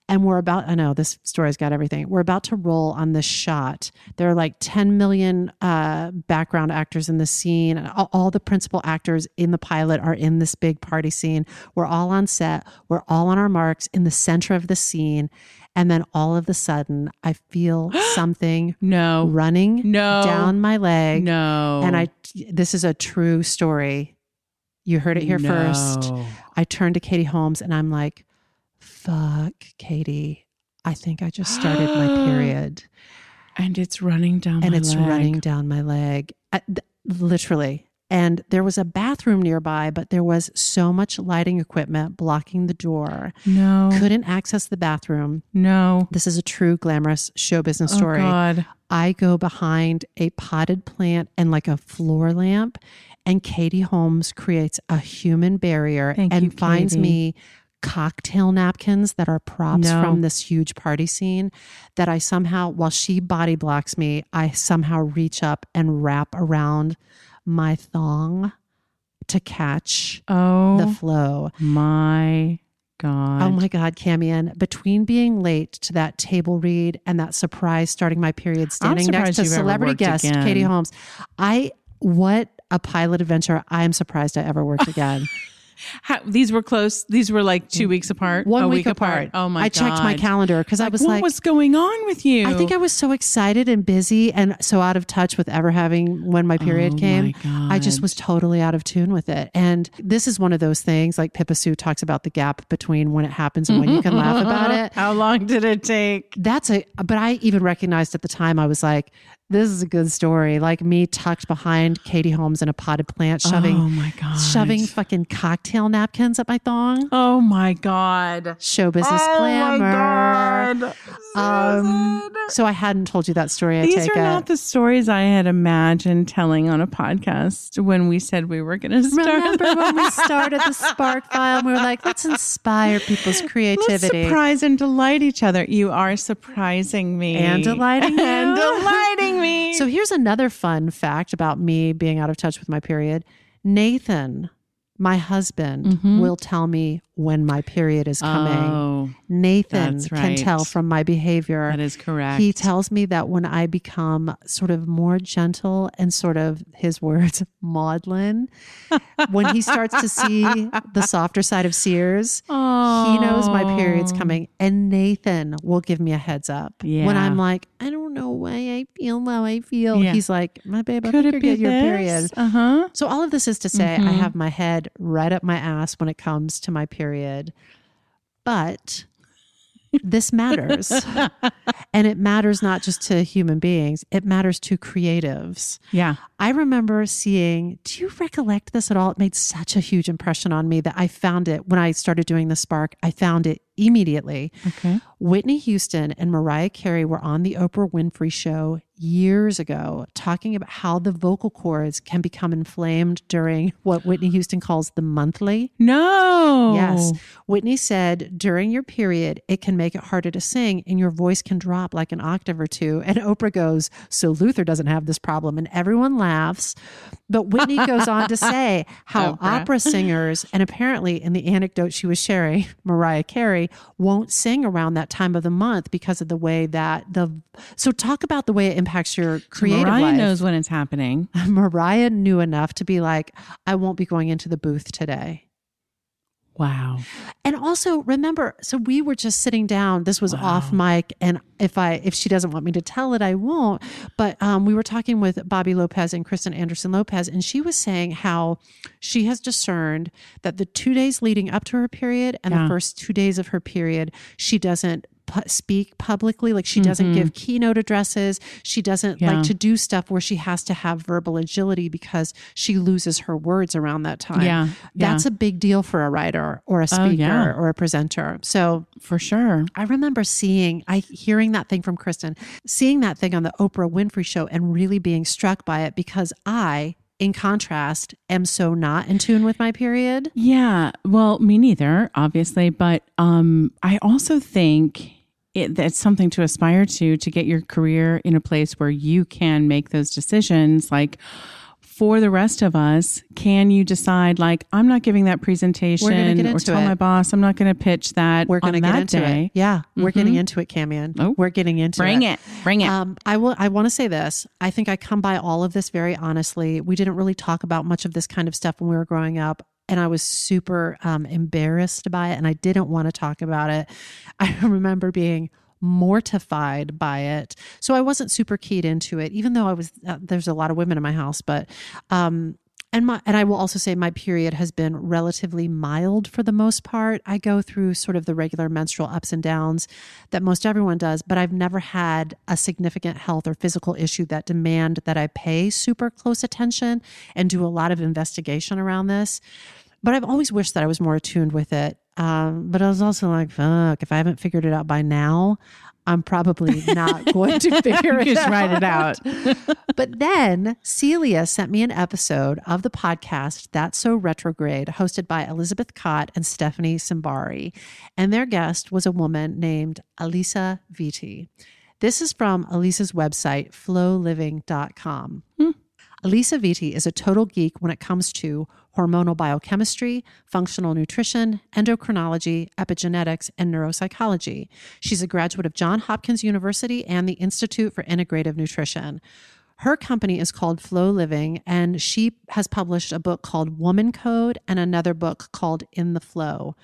And I know this story's got everything. We're about to roll on this shot. There are like 10 million background actors in the scene. All the principal actors in the pilot are in this big party scene. We're all on set. We're all on our marks in the center of the scene. And then all of a sudden, I feel something running down my leg. And this is a true story. You heard it here first. I turned to Katie Holmes and I'm like, fuck, Katie, I think I just started my period. And it's running down my leg. Literally. And there was a bathroom nearby, but there was so much lighting equipment blocking the door. Couldn't access the bathroom. This is a true glamorous show business story. Oh, God. I go behind a potted plant and like a floor lamp, and Katie Holmes creates a human barrier and finds me cocktail napkins that are props from this huge party scene that I somehow, while she body blocks me, I somehow reach up and wrap around my thong to catch the flow. My God. Oh my God, Camian. Between being late to that table read and that surprise starting my period standing next to celebrity guest Katie Holmes, what a pilot adventure. I am surprised I ever worked again. These were close. These were like 2 weeks apart. 1 week apart. Oh my God. I checked my calendar because I was what like, was going on with you? I think I was so excited and busy and so out of touch with ever having when my period came. I just was totally out of tune with it. And this is one of those things like Pippa Sue talks about the gap between when it happens and when you can laugh about it. How long did it take? But I even recognized at the time, I was like, this is a good story. Like me tucked behind Katie Holmes in a potted plant, shoving fucking cocktail napkins up my thong. Oh my God. Show business glamour. My God. So I hadn't told you that story. These are not the stories I had imagined telling on a podcast when we said we were going to start. Remember when we started the Spark File and we were like, let's inspire people's creativity. Let's surprise and delight each other. You are surprising me. And delighting you. And delighting me. So here's another fun fact about me being out of touch with my period. Nathan, my husband, will tell me when my period is coming. Oh, Nathan that's can right. tell from my behavior. That is correct. He tells me that when I become sort of more gentle and sort of, his words, maudlin, when he starts to see the softer side of Sears, he knows my period's coming. And Nathan will give me a heads up. Yeah. When I'm like, I don't know why I feel how I feel. Yeah. He's like, my babe, I Could think it you're be getting your this? period. So all of this is to say I have my head right up my ass when it comes to my period. But this matters. And it matters not just to human beings, it matters to creatives. Yeah. I remember seeing, do you recollect this at all? It made such a huge impression on me that I found it when I started doing the Spark. I found it immediately. Okay. Whitney Houston and Mariah Carey were on the Oprah Winfrey Show years ago talking about how the vocal cords can become inflamed during what Whitney Houston calls the monthly. No. Yes. Whitney said during your period, it can make it harder to sing and your voice can drop like an octave or two. And Oprah goes, so Luther doesn't have this problem. And everyone laughs. But Whitney goes on to say how opera singers, and apparently in the anecdote she was sharing, Mariah Carey won't sing around that time of the month because of the way that so talk about the way it impacts your creative Mariah life. knows when it's happening. Mariah knew enough to be like, I won't be going into the booth today. Wow. And also remember, so we were just sitting down, this was off mic. And if she doesn't want me to tell it, I won't. But we were talking with Bobby Lopez and Kristen Anderson Lopez, and she was saying how she has discerned that the 2 days leading up to her period and the first 2 days of her period, she doesn't speak publicly. Like she doesn't give keynote addresses. She doesn't like to do stuff where she has to have verbal agility because she loses her words around that time. Yeah. That's a big deal for a writer or a speaker or a presenter. So for sure. I remember hearing that thing from Kristen, seeing that thing on the Oprah Winfrey Show and really being struck by it because I, in contrast, am so not in tune with my period. Yeah. Well, me neither, obviously. But I also think that's something to aspire to get your career in a place where you can make those decisions. Like for the rest of us, can you decide like, I'm not giving that presentation or tell my boss, I'm not going to pitch that We're going to get into day. it. Yeah. We're getting into it, Camion. Oh, we're getting into it. Bring it. I want to say this. I think I come by all of this very honestly. We didn't really talk about much of this kind of stuff when we were growing up. And I was super embarrassed by it. And I didn't want to talk about it. I remember being mortified by it. So I wasn't super keyed into it, even though I was, there's a lot of women in my house, but, and I will also say my period has been relatively mild for the most part. I go through sort of the regular menstrual ups and downs that most everyone does, but I've never had a significant health or physical issue that demand that I pay super close attention and do a lot of investigation around this. But I've always wished that I was more attuned with it. But I was also like, fuck, if I haven't figured it out by now, I'm probably not going to figure it out. Just write it out. But then Celia sent me an episode of the podcast That's So Retrograde, hosted by Elizabeth Cott and Stephanie Simbari. And their guest was a woman named Elisa Vitti. This is from Elisa's website, flowliving.com. Elisa Vitti is a total geek when it comes to hormonal biochemistry, functional nutrition, endocrinology, epigenetics, and neuropsychology. She's a graduate of Johns Hopkins University and the Institute for Integrative Nutrition. Her company is called FLO Living, and she has published a book called Woman Code and another book called In the Flow.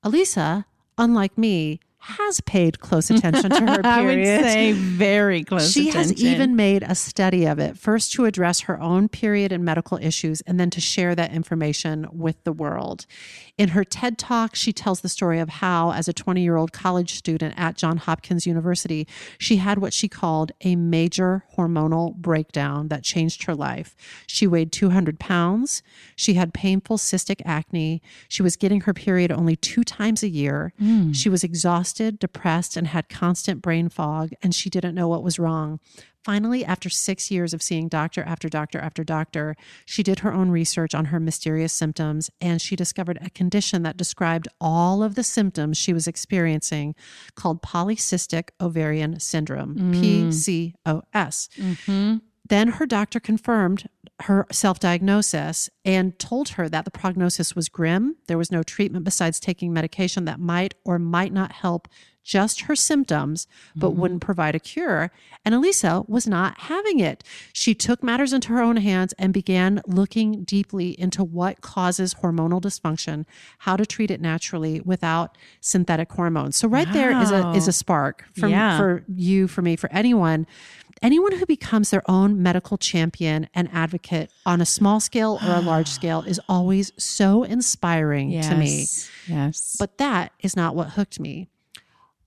Elisa, unlike me, has paid close attention to her period. I would say very close She attention. has even made a study of it, first to address her own period and medical issues, and then to share that information with the world. In her TED Talk, she tells the story of how, as a 20-year-old college student at Johns Hopkins University, she had what she called a major hormonal breakdown that changed her life. She weighed 200 pounds. She had painful cystic acne. She was getting her period only 2 times a year. She was exhausted, depressed, and had constant brain fog, and she didn't know what was wrong. Finally, after 6 years of seeing doctor after doctor after doctor, she did her own research on her mysterious symptoms, and she discovered a condition that described all of the symptoms she was experiencing called polycystic ovarian syndrome, PCOS. Then her doctor confirmed her self-diagnosis and told her that the prognosis was grim. There was no treatment besides taking medication that might or might not help just her symptoms, but wouldn't provide a cure. And Elisa was not having it. She took matters into her own hands and began looking deeply into what causes hormonal dysfunction, how to treat it naturally without synthetic hormones. So right there is a spark for you, for me, for anyone who becomes their own medical champion and advocate on a small scale or a large scale is always so inspiring to me. Yes. But that is not what hooked me.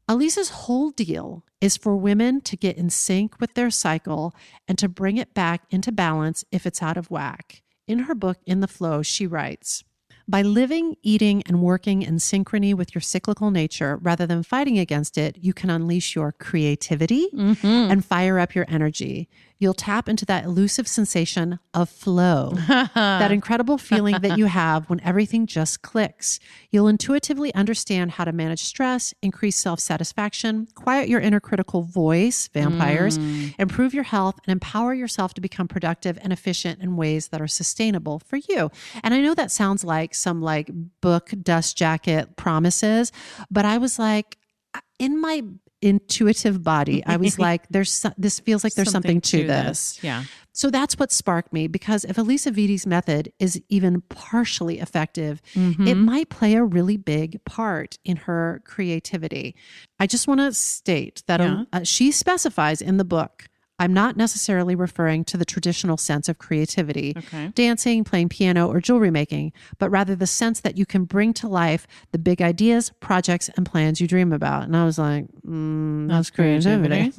Elisa's whole deal is for women to get in sync with their cycle and to bring it back into balance if it's out of whack. In her book, In the Flow, she writes, by living, eating, and working in synchrony with your cyclical nature rather than fighting against it, you can unleash your creativity and fire up your energy. You'll tap into that elusive sensation of flow, that incredible feeling that you have when everything just clicks. You'll intuitively understand how to manage stress, increase self-satisfaction, quiet your inner critical voice, vampires, improve your health, and empower yourself to become productive and efficient in ways that are sustainable for you. And I know that sounds like some like book dust jacket promises, but I was like, in my intuitive body, I was like, this feels like there's something to this. Yeah. So that's what sparked me, because if Elisa Vitti's method is even partially effective, it might play a really big part in her creativity. I just want to state that she specifies in the book, I'm not necessarily referring to the traditional sense of creativity, dancing, playing piano, or jewelry making, but rather the sense that you can bring to life the big ideas, projects, and plans you dream about. And I was like, that's creativity.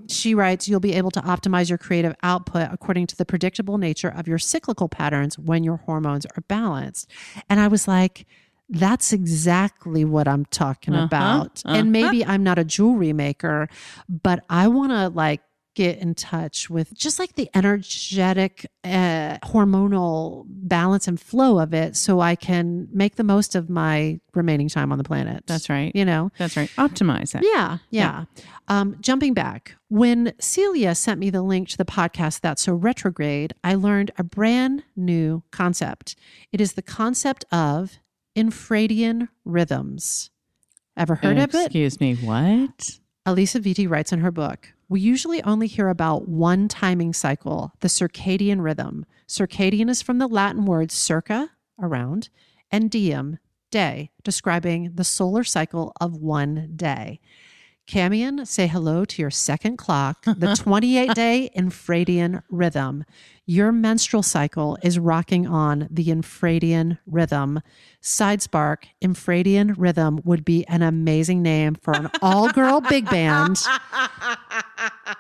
She writes, you'll be able to optimize your creative output according to the predictable nature of your cyclical patterns when your hormones are balanced. And I was like, that's exactly what I'm talking about. And maybe I'm not a jewelry maker, but I want to like get in touch with just like the energetic hormonal balance and flow of it so I can make the most of my remaining time on the planet. That's right. You know? That's right. Optimize it. Yeah. Jumping back, when Celia sent me the link to the podcast That's So Retrograde, I learned a brand new concept. It is the concept of infradian rhythms. Ever heard of it? Excuse me, what? Elisa Vitti writes in her book, we usually only hear about one timing cycle, the circadian rhythm. Circadian is from the Latin words circa, around, and diem, day, describing the solar cycle of one day. Camion, say hello to your second clock, the 28-day infradian rhythm. Your menstrual cycle is rocking on the infradian rhythm. Side spark, infradian rhythm would be an amazing name for an all-girl big band.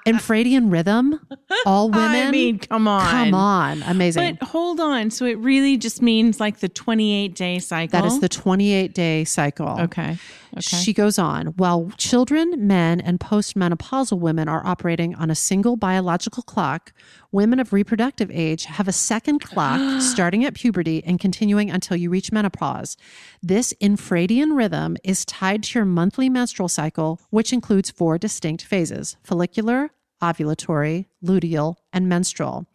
Infradian rhythm, all women. I mean, come on. Come on. Amazing. But hold on. So it really just means like the 28-day cycle? That is the 28-day cycle. Okay. She goes on, while children, men, and postmenopausal women are operating on a single biological clock, women of reproductive age have a second clock starting at puberty and continuing until you reach menopause. This infradian rhythm is tied to your monthly menstrual cycle, which includes 4 distinct phases: follicular, ovulatory, luteal, and menstrual.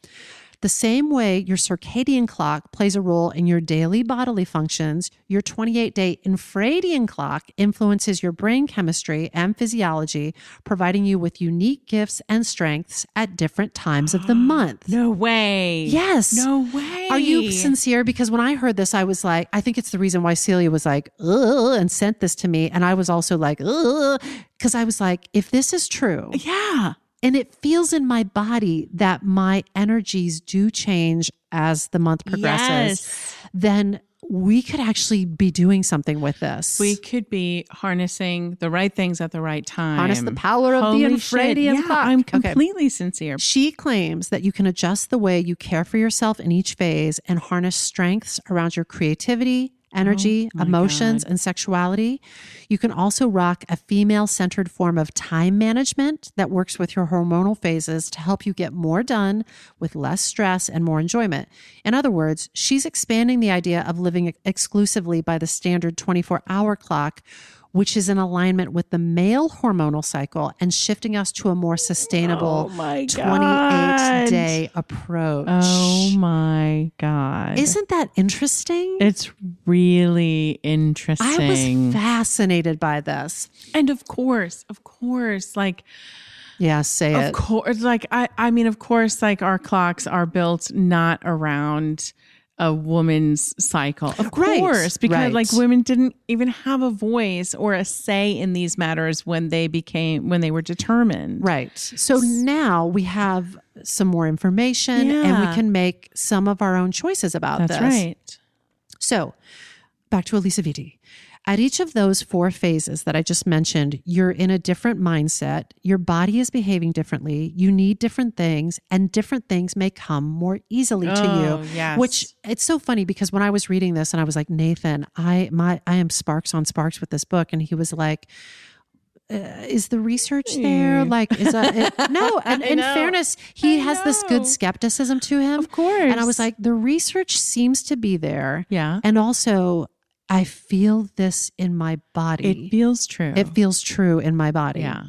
The same way your circadian clock plays a role in your daily bodily functions, your 28-day infradian clock influences your brain chemistry and physiology, providing you with unique gifts and strengths at different times of the month. No way. Yes. No way. Are you sincere? Because when I heard this, I was like, I think it's the reason why Celia was like, ugh, and sent this to me. And I was also like, ugh, because I was like, if this is true. Yeah. And it feels in my body that my energies do change as the month progresses, then we could actually be doing something with this. We could be harnessing the right things at the right time. Harness the power of the infradian clock. I'm completely sincere. She claims that you can adjust the way you care for yourself in each phase and harness strengths around your creativity, energy, emotions, and sexuality. You can also rock a female-centered form of time management that works with your hormonal phases to help you get more done with less stress and more enjoyment. In other words, she's expanding the idea of living exclusively by the standard 24-hour clock, which is in alignment with the male hormonal cycle and shifting us to a more sustainable 28-day approach. Oh my God. Isn't that interesting? It's really interesting. I was fascinated by this. And of course, like, yeah, say it. Of course, like, I mean, of course, like our clocks are built not around a woman's cycle, of course, because like women didn't even have a voice or a say in these matters when they were determined. Right. So now we have some more information and we can make some of our own choices about this. That's right. So back to Elisa Vitti. At each of those 4 phases that I just mentioned, you're in a different mindset. Your body is behaving differently. You need different things, and different things may come more easily to you. Yes. Which it's so funny because when I was reading this and I was like, Nathan, I am sparks on sparks with this book. And he was like, is the research there? Like, is that no? And in fairness, he has this good skepticism to him. Of course. And I was like, the research seems to be there. Yeah. And also, I feel this in my body. It feels true. It feels true in my body. Yeah.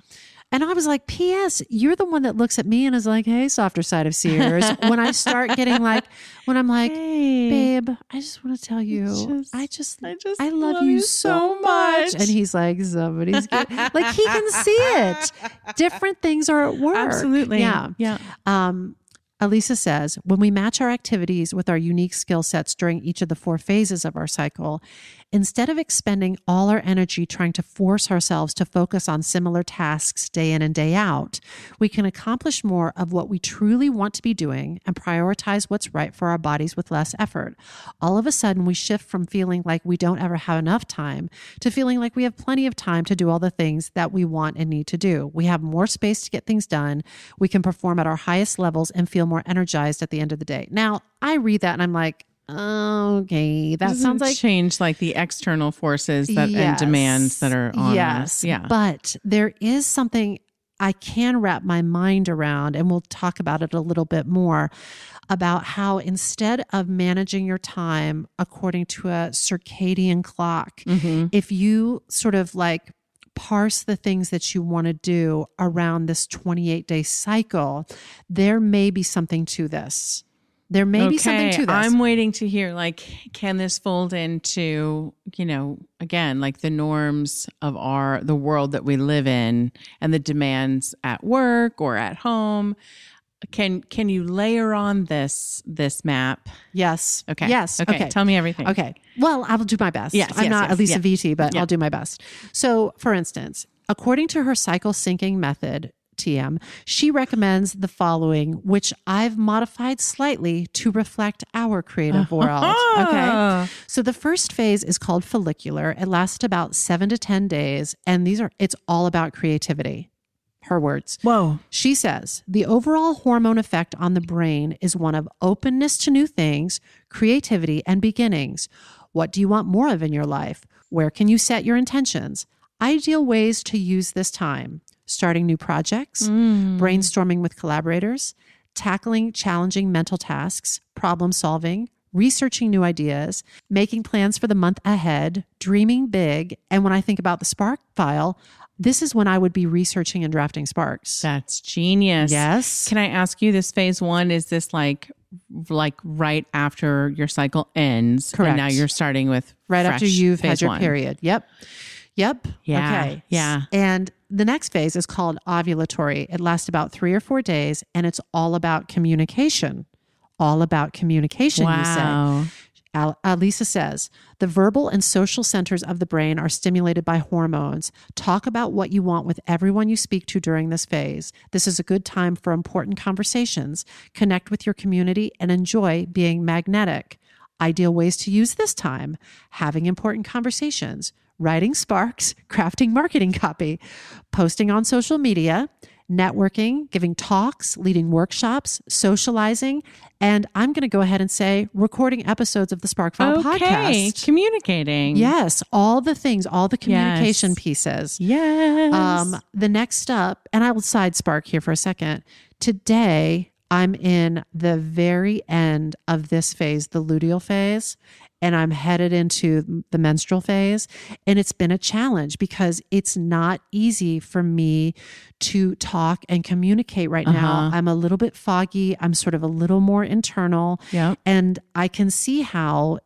And I was like, P.S., you're the one that looks at me and is like, hey, softer side of Sears. When I start getting like, when I'm like, hey, babe, I just want to tell you, I love you so much. And he's like, somebody's good. Like he can see it. Different things are at work. Absolutely. Yeah. Yeah. Elisa says, when we match our activities with our unique skill sets during each of the 4 phases of our cycle, instead of expending all our energy trying to force ourselves to focus on similar tasks day in and day out, we can accomplish more of what we truly want to be doing and prioritize what's right for our bodies with less effort. All of a sudden, we shift from feeling like we don't ever have enough time to feeling like we have plenty of time to do all the things that we want and need to do. We have more space to get things done. We can perform at our highest levels and feel more energized at the end of the day. Now, I read that and I'm like, okay, that sounds like change like the external forces that and demands that are on us. Yeah. But there is something I can wrap my mind around, and we'll talk about it a little bit more, about how instead of managing your time according to a circadian clock, if you sort of like parse the things that you want to do around this 28-day cycle, there may be something to this. There may be something to this. I'm waiting to hear, like, can this fold into, again, like the norms of the world that we live in and the demands at work or at home? Can you layer on this map? Yes. Okay. Yes. Okay. Tell me everything. Okay. Well, I will do my best. Yes, I'm not Elisa Vitti, but Yeah. I'll do my best. So, for instance, according to her cycle syncing method, TM, she recommends the following, which I've modified slightly to reflect our creative world. Okay. So the first phase is called follicular. It lasts about 7 to 10 days. And it's all about creativity. Her words. Whoa. She says, the overall hormone effect on the brain is one of openness to new things, creativity, and beginnings. What do you want more of in your life? Where can you set your intentions? Ideal ways to use this time. Starting new projects, brainstorming with collaborators, tackling challenging mental tasks, problem solving, researching new ideas, making plans for the month ahead, dreaming big. And when I think about the Spark file, this is when I would be researching and drafting sparks. That's genius. Yes. Can I ask you, this phase 1, is this like like right after your cycle ends. Correct. And now you're starting with right fresh after you've had phase your one. period. Yep. Yeah. Okay. Yeah. And the next phase is called ovulatory. It lasts about 3 or 4 days, and it's all about communication. All about communication, you say. Wow. Lisa says, the verbal and social centers of the brain are stimulated by hormones. Talk about what you want with everyone you speak to during this phase. This is a good time for important conversations. Connect with your community and enjoy being magnetic. Ideal ways to use this time: having important conversations, writing sparks, crafting marketing copy, posting on social media, networking, giving talks, leading workshops, socializing, and I'm going to go ahead and say recording episodes of the Sparkfile podcast. Communicating. Yes, all the things, all the communication Yes. pieces. Yes. The next up, and I will side spark here for a second. Today, I'm in the very end of this phase, the luteal phase, and I'm headed into the menstrual phase. And it's been a challenge because it's not easy for me to talk and communicate right now. I'm a little bit foggy. I'm sort of a little more internal. Yep. And I can see how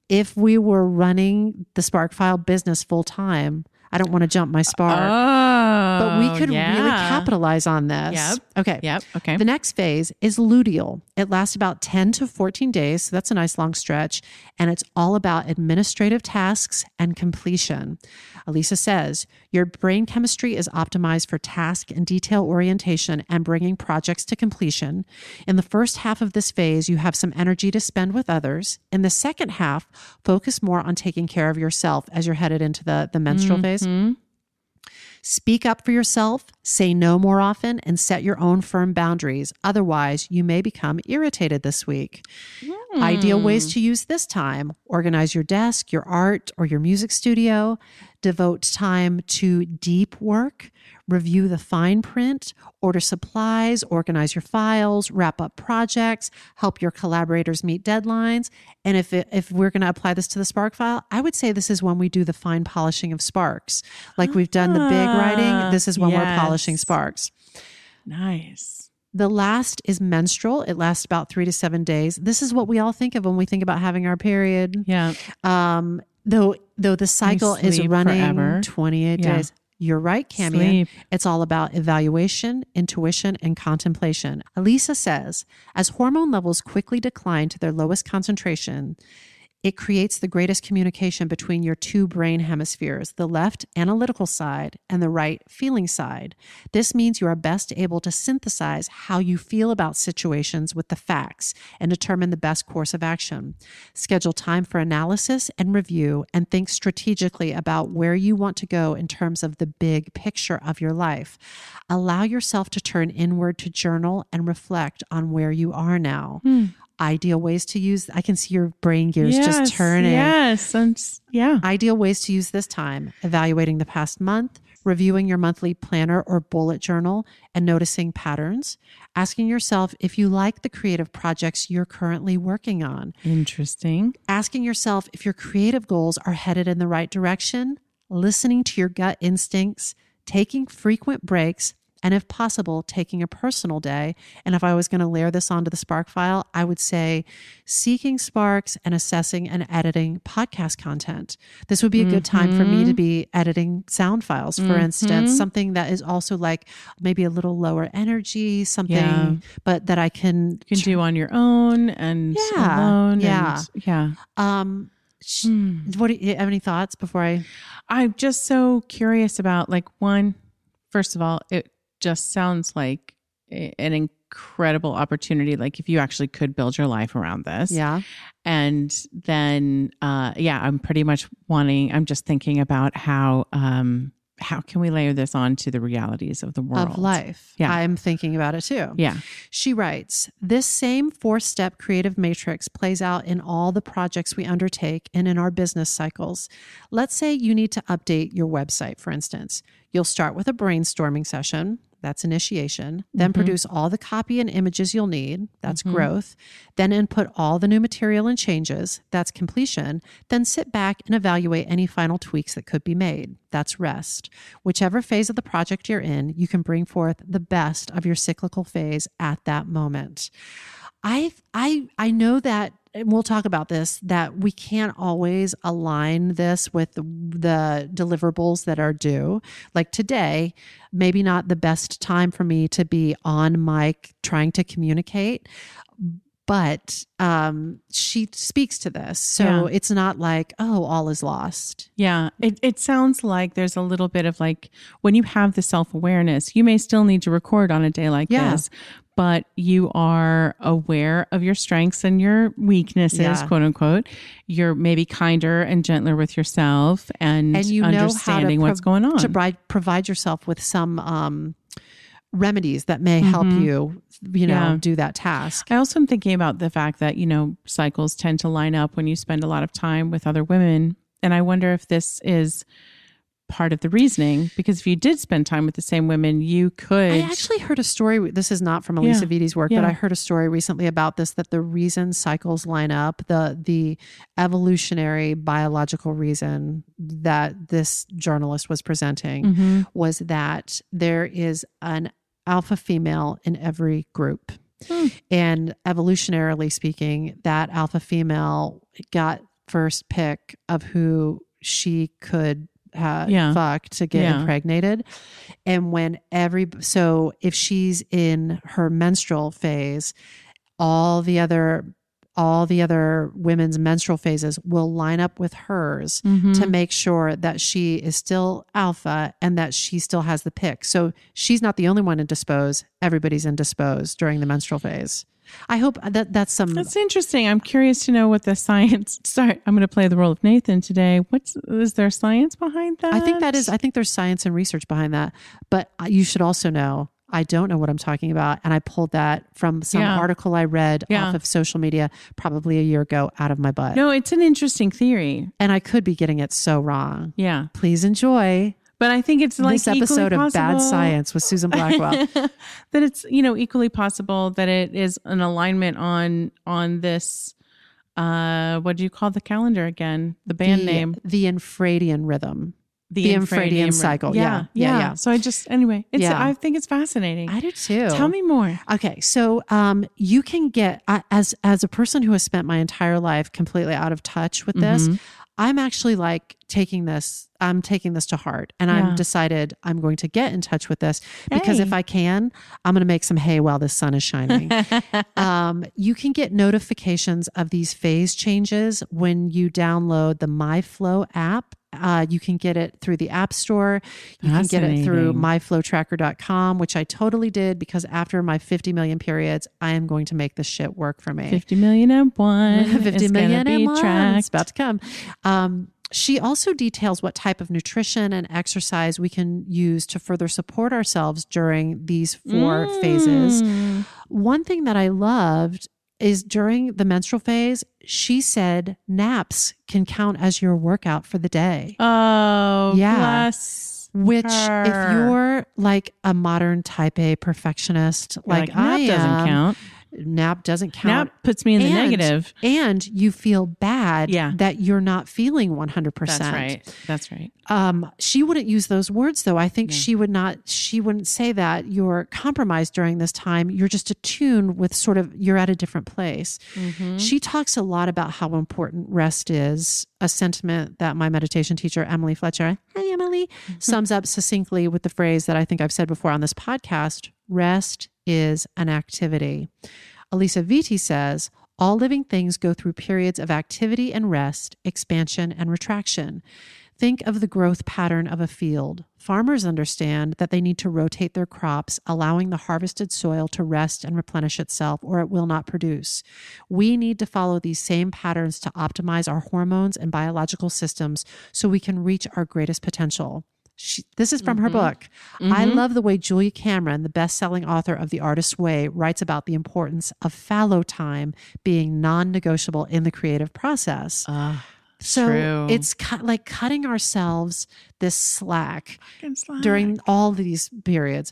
if we were running the Sparkfile business full time, I don't want to jump my spark, but we could really capitalize on this. Yep. Okay. Yep. Okay. The next phase is luteal. It lasts about 10 to 14 days. So that's a nice long stretch. And it's all about administrative tasks and completion. Elisa says, your brain chemistry is optimized for task and detail orientation and bringing projects to completion. In the first half of this phase, you have some energy to spend with others. In the second half, focus more on taking care of yourself as you're headed into the menstrual phase. Speak up for yourself, say no more often, and set your own firm boundaries. Otherwise, you may become irritated this week. Ideal ways to use this time: organize your desk, your art, or your music studio. Devote time to deep work. Review the fine print, order supplies, organize your files, wrap up projects, help your collaborators meet deadlines. And if we're going to apply this to the Spark file, I would say this is when we do the fine polishing of sparks. Like we've done the big writing, this is when we're polishing sparks. Nice. The last is menstrual. It lasts about 3 to 7 days. This is what we all think of when we think about having our period. Yeah. Though the cycle is running forever. 28 days. You're right, Camille. Sleep. It's all about evaluation, intuition, and contemplation. Elisa says, as hormone levels quickly decline to their lowest concentration, it creates the greatest communication between your two brain hemispheres, the left analytical side and the right feeling side. This means you are best able to synthesize how you feel about situations with the facts and determine the best course of action. Schedule time for analysis and review, and think strategically about where you want to go in terms of the big picture of your life. Allow yourself to turn inward to journal and reflect on where you are now. Ideal ways to use, I can see your brain gears just turning. Yes. Ideal ways to use this time: evaluating the past month, reviewing your monthly planner or bullet journal and noticing patterns, asking yourself if you like the creative projects you're currently working on. Interesting. Asking yourself if your creative goals are headed in the right direction, listening to your gut instincts, taking frequent breaks, and if possible, taking a personal day. And if I was going to layer this onto the Spark file, I would say seeking sparks and assessing and editing podcast content. This would be a good time for me to be editing sound files, for instance, something that is also like maybe a little lower energy, something, but that I can do on your own and alone. What do you have any thoughts before I'm just so curious about, like, one, first of all, it just sounds like an incredible opportunity. Like if you actually could build your life around this. Yeah. And then, I'm pretty much I'm just thinking about how can we layer this on to the realities of the world? Of life. Yeah. I'm thinking about it too. Yeah. She writes, this same 4-step creative matrix plays out in all the projects we undertake and in our business cycles. Let's say you need to update your website, for instance. You'll start with a brainstorming session. That's initiation. Then produce all the copy and images you'll need. That's growth. Then input all the new material and changes. That's completion. Then sit back and evaluate any final tweaks that could be made. That's rest. Whichever phase of the project you're in, you can bring forth the best of your cyclical phase at that moment. I know that, and we'll talk about this, that we can't always align this with the deliverables that are due. Like today, maybe not the best time for me to be on mic trying to communicate, but she speaks to this. So it's not like, oh, all is lost. Yeah. It sounds like there's a little bit of like, when you have the self-awareness, you may still need to record on a day like this, but you are aware of your strengths and your weaknesses, quote unquote. You're maybe kinder and gentler with yourself and you know understanding what's going on. To provide yourself with some remedies that may help you, do that task. I also am thinking about the fact that, cycles tend to line up when you spend a lot of time with other women. And I wonder if this is part of the reasoning, because if you did spend time with the same women, you could... I actually heard a story, this is not from Elisa Vitti's work, but I heard a story recently about this, that the reason cycles line up, the evolutionary biological reason that this journalist was presenting was that there is an alpha female in every group. And evolutionarily speaking, that alpha female got first pick of who she could fuck to get impregnated. And so if she's in her menstrual phase, all the other women's menstrual phases will line up with hers to make sure that she is still alpha and that she still has the pick. So she's not the only one indisposed. Everybody's indisposed during the menstrual phase. I hope that's interesting. I'm curious to know what the science. Sorry, I'm going to play the role of Nathan today. Is there science behind that? I think there's science and research behind that. But you should also know, I don't know what I'm talking about. And I pulled that from some article I read off of social media probably a year ago out of my butt. No, it's an interesting theory. And I could be getting it so wrong. Yeah. Please enjoy. But I think it's like this episode of Bad Science with Susan Blackwell. That it's, equally possible that it is an alignment on this, what do you call the calendar again? The band name? The infradian rhythm. The infradian cycle. Yeah. So I think it's fascinating. I do too. Tell me more. Okay. So you can get, as a person who has spent my entire life completely out of touch with this, I'm actually taking this to heart, and I'm decided I'm going to get in touch with this because if I can, I'm going to make some hay while the sun is shining. You can get notifications of these phase changes when you download the FLO app. You can get it through the App Store. You can get it through myflowtracker.com, which I totally did because after my 50 million periods, I am going to make this shit work for me. 50 million and one. 50 million and one. It's about to come. She also details what type of nutrition and exercise we can use to further support ourselves during these 4 phases. One thing that I loved is during the menstrual phase, she said naps can count as your workout for the day. Oh, bless Which, her. if you're like a modern type A perfectionist, like I am, doesn't count. Nap doesn't count. Nap puts me in the negative. And you feel bad that you're not feeling 100%. That's right. She wouldn't use those words though. I think she wouldn't say that you're compromised during this time. You're just attuned with you're at a different place. She talks a lot about how important rest is, a sentiment that my meditation teacher, Emily Fletcher, hi Emily, sums up succinctly with the phrase that I think I've said before on this podcast: rest is an activity. Elisa Vitti says, all living things go through periods of activity and rest, expansion and retraction. Think of the growth pattern of a field. Farmers understand that they need to rotate their crops, allowing the harvested soil to rest and replenish itself, or it will not produce. We need to follow these same patterns to optimize our hormones and biological systems so we can reach our greatest potential. This is from her book. I love the way Julia Cameron, the best-selling author of The Artist's Way, writes about the importance of fallow time being non-negotiable in the creative process. So it's like cutting ourselves this slack during all these periods.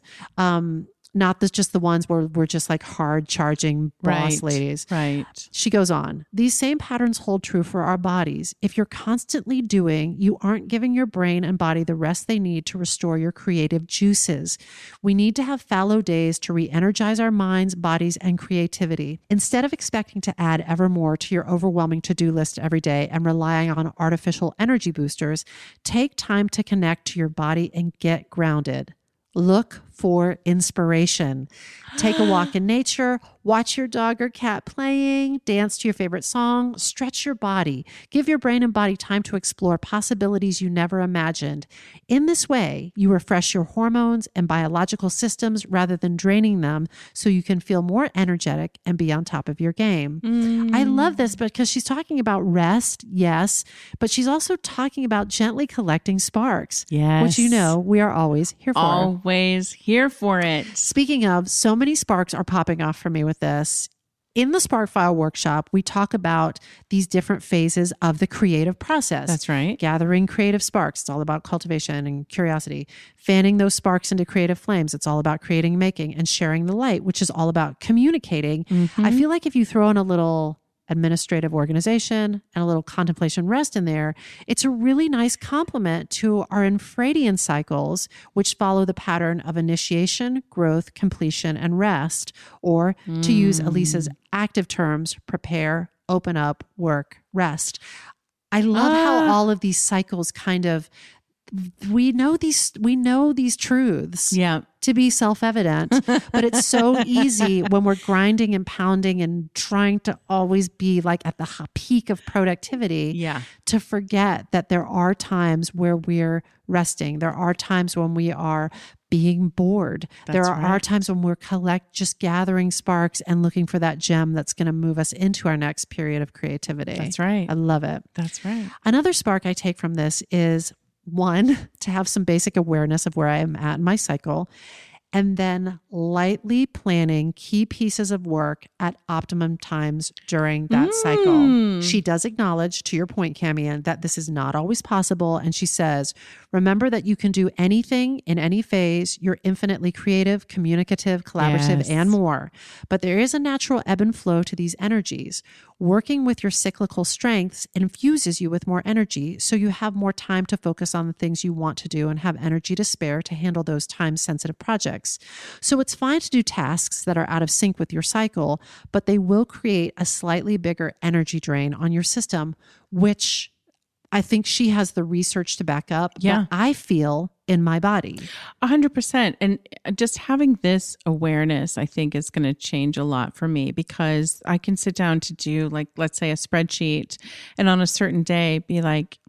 not just the ones where we're just like hard charging boss ladies. Right. She goes on, these same patterns hold true for our bodies. If you're constantly doing, you aren't giving your brain and body the rest they need to restore your creative juices. We need to have fallow days to re-energize our minds, bodies, and creativity. Instead of expecting to add ever more to your overwhelming to-do list every day and relying on artificial energy boosters, take time to connect to your body and get grounded. Look for inspiration. Take a walk in nature, watch your dog or cat playing, dance to your favorite song, stretch your body. Give your brain and body time to explore possibilities you never imagined. In this way, you refresh your hormones and biological systems rather than draining them so you can feel more energetic and be on top of your game. I love this because she's talking about rest, yes, but she's also talking about gently collecting sparks, which we are always here for. Always here for it. Speaking of, so many sparks are popping off for me with this. In the Spark File workshop, we talk about these different phases of the creative process. That's right. Gathering creative sparks. It's all about cultivation and curiosity. Fanning those sparks into creative flames. It's all about creating and making. And sharing the light, which is all about communicating. I feel like if you throw in a little administrative organization and a little contemplation rest in there, it's a really nice complement to our infradian cycles, which follow the pattern of initiation, growth, completion, and rest, or to use Elisa's active terms, prepare, open up, work, rest. I love how all of these cycles kind of, we know these truths to be self-evident, but it's so easy when we're grinding and pounding and trying to always be like at the peak of productivity to forget that there are times where we're resting. There are times when we are being bored. There are times when we're just gathering sparks and looking for that gem that's going to move us into our next period of creativity. That's right. I love it. That's right. Another spark I take from this is, one, to have some basic awareness of where I am at in my cycle, and then lightly planning key pieces of work at optimum times during that cycle. She does acknowledge, to your point, Camian, that this is not always possible. And she says, remember that you can do anything in any phase. You're infinitely creative, communicative, collaborative, and more. But there is a natural ebb and flow to these energies. Working with your cyclical strengths infuses you with more energy, so you have more time to focus on the things you want to do and have energy to spare to handle those time-sensitive projects. So it's fine to do tasks that are out of sync with your cycle, but they will create a slightly bigger energy drain on your system, which I think she has the research to back up. But I feel in my body. 100%. And just having this awareness, I think, is going to change a lot for me, because I can sit down to do, like, let's say a spreadsheet, and on a certain day be like,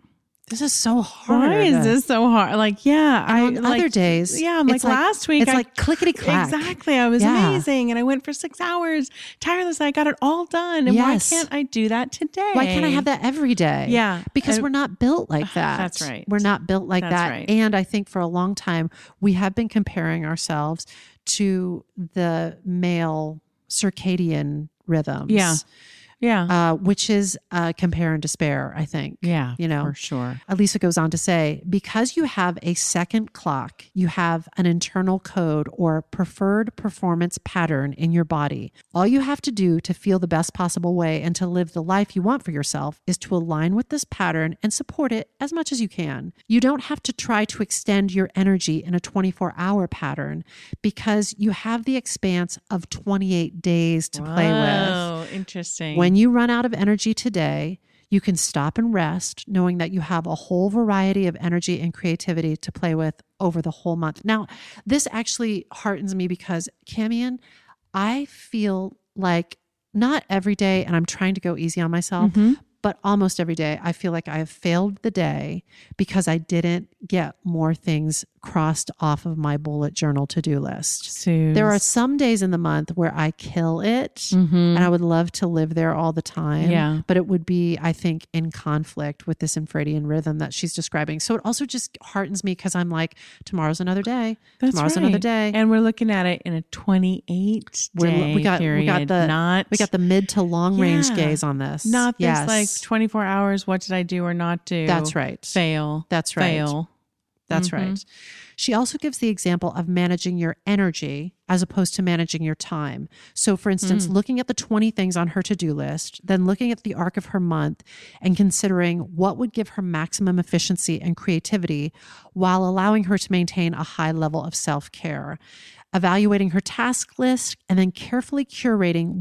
this is so hard. Why is this so hard? Like, on other days, I'm like, last week, it's like clickety clack. Exactly. I was amazing. And I went for 6 hours tirelessly. I got it all done. And why can't I do that today? Why can't I have that every day? Yeah. Because we're not built like that. That's right. We're not built like that. Right. And I think for a long time, we have been comparing ourselves to the male circadian rhythms. Which is compare and despair, I think. Yeah, for sure. Elisa goes on to say, because you have a second clock, you have an internal code or preferred performance pattern in your body. All you have to do to feel the best possible way and to live the life you want for yourself is to align with this pattern and support it as much as you can. You don't have to try to extend your energy in a 24-hour pattern, because you have the expanse of 28 days to play with. Oh, interesting. When you run out of energy today, you can stop and rest, knowing that you have a whole variety of energy and creativity to play with over the whole month. Now, this actually heartens me because, Camian, I feel like not every day, and I'm trying to go easy on myself, but almost every day, I feel like I have failed the day because I didn't get more things crossed off of my bullet journal to-do list. There are some days in the month where I kill it, and I would love to live there all the time. But it would be, I think, in conflict with this infradian rhythm that she's describing. So it also just heartens me because I'm like, tomorrow's another day. Tomorrow's another day. And we're looking at it in a 28-day period. We got the mid to long range gaze on this. Not this like 24 hours. What did I do or not do? That's right. Fail. That's right. Fail. That's right. She also gives the example of managing your energy as opposed to managing your time. So for instance, looking at the 20 things on her to-do list, then looking at the arc of her month and considering what would give her maximum efficiency and creativity while allowing her to maintain a high level of self-care. Evaluating her task list and then carefully curating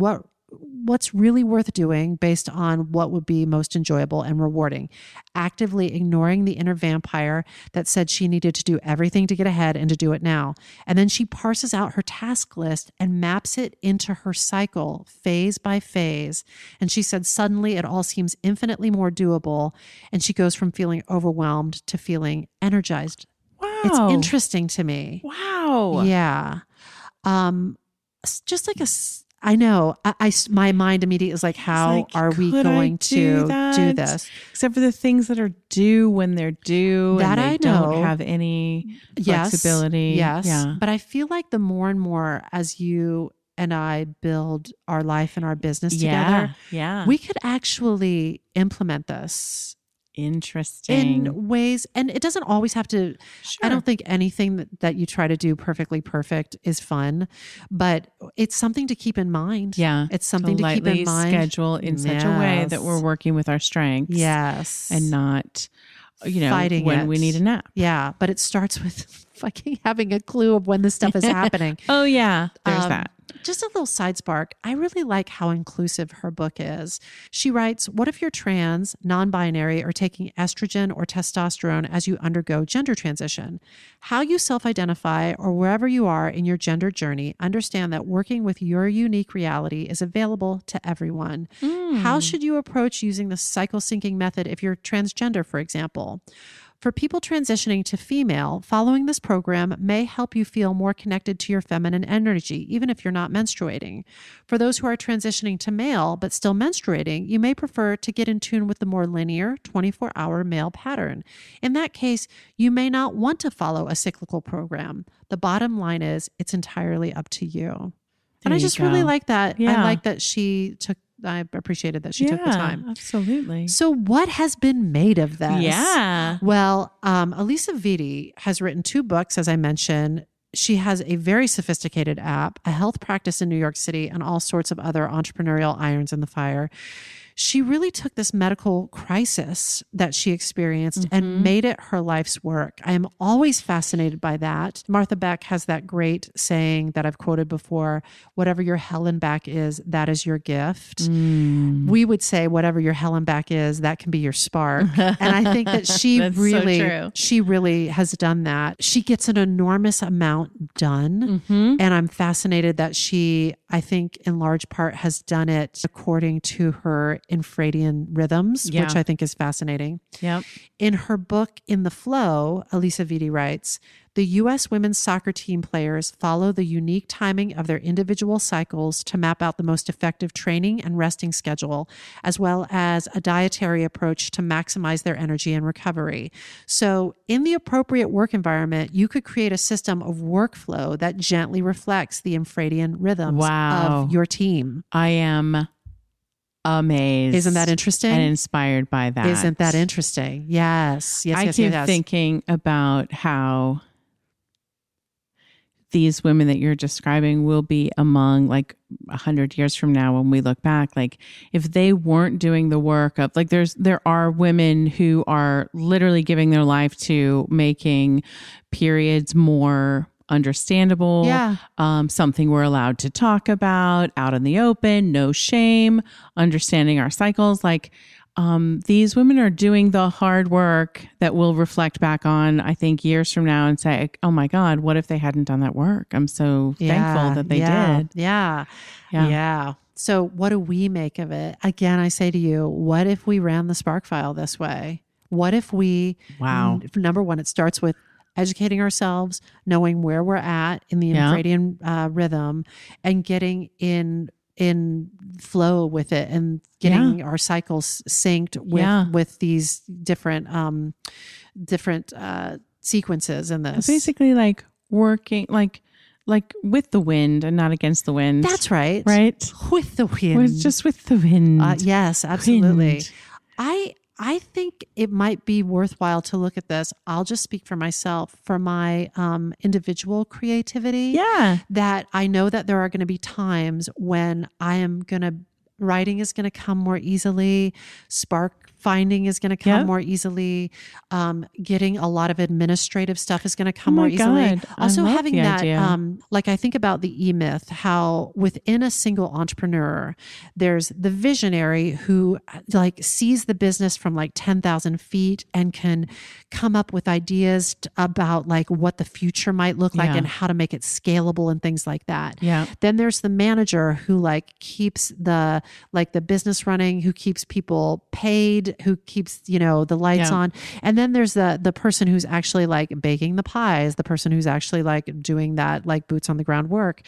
what's really worth doing based on what would be most enjoyable and rewarding. Actively ignoring the inner vampire that said she needed to do everything to get ahead and to do it now. And then she parses out her task list and maps it into her cycle phase by phase. And she said suddenly it all seems infinitely more doable. And she goes from feeling overwhelmed to feeling energized. Wow. It's interesting to me. Wow. Yeah. Just like I know. My mind immediately is like, how are we going to do this? Except for the things that are due when they're due, that and they I know. don't have any flexibility. Yes. Yeah. But I feel like the more and more as you and I build our life and our business together, we could actually implement this. Interesting. In ways, and it doesn't always have to, I don't think anything that you try to do perfectly perfect is fun, but it's something to keep in mind. Yeah. It's something to keep in mind. Schedule in such a way that we're working with our strengths. Yes. And not, fighting when it. we need a nap. Yeah. But it starts with fucking having a clue of when this stuff is happening. Oh yeah. There's that. Just a little side spark. I really like how inclusive her book is. She writes, what if you're trans, non-binary, or taking estrogen or testosterone as you undergo gender transition? How you self-identify or wherever you are in your gender journey, understand that working with your unique reality is available to everyone. How should you approach using the cycle syncing method if you're transgender, for example? For people transitioning to female, following this program may help you feel more connected to your feminine energy, even if you're not menstruating. For those who are transitioning to male but still menstruating, you may prefer to get in tune with the more linear 24-hour male pattern. In that case, you may not want to follow a cyclical program. The bottom line is it's entirely up to you. And I just really like that. Yeah. I like that I appreciated that she took the time. Absolutely. So what has been made of this? Yeah. Well, Alisa Vitti has written 2 books, as I mentioned. She has a very sophisticated app, a health practice in New York City, and all sorts of other entrepreneurial irons in the fire. She really took this medical crisis that she experienced and made it her life's work. I am always fascinated by that. Martha Beck has that great saying that I've quoted before, whatever your hell and back is, that is your gift. We would say whatever your hell and back is, that can be your spark. And I think that she really has done that. She gets an enormous amount done. And I'm fascinated that she, I think in large part has done it according to her infradian rhythms, which I think is fascinating. Yep. In her book, In the FLO, Alisa Vitti writes, the U.S. women's soccer team players follow the unique timing of their individual cycles to map out the most effective training and resting schedule, as well as a dietary approach to maximize their energy and recovery. So in the appropriate work environment, you could create a system of workflow that gently reflects the infradian rhythms of your team. I am amazed. Isn't that interesting? And inspired by that. Isn't that interesting? Yes. I keep thinking about how these women that you're describing will be among 100 years from now when we look back, if they weren't doing the work of there are women who are literally giving their life to making periods more understandable, something we're allowed to talk about out in the open, no shame, understanding our cycles. These women are doing the hard work that we'll reflect back on, I think, years from now and say, oh my God, what if they hadn't done that work? I'm so thankful that they did. Yeah. So what do we make of it? Again, I say to you, what if we ran the Spark File this way? What if we, number one, it starts with educating ourselves, knowing where we're at in the infradian rhythm, and getting in flow with it and getting our cycles synced with these different sequences in this. Basically working with the wind and not against the wind. That's right. Right? With the wind. Just with the wind. Yes, absolutely. Wind. I think it might be worthwhile to look at this. I'll just speak for myself, for my individual creativity. Yeah. That I know that there are going to be times when writing is going to come more easily. Spark finding is going to come more easily. Getting a lot of administrative stuff is going to come more easily. Also having that, like I think about the E-Myth, how within a single entrepreneur, there's the visionary who like sees the business from like 10,000 feet and can come up with ideas about like what the future might look like and how to make it scalable and things like that. Yeah. Then there's the manager who like keeps the business running, who keeps people paid, who keeps, the lights on. And then there's the person who's actually like baking the pies, the person who's actually like doing that like boots on the ground work.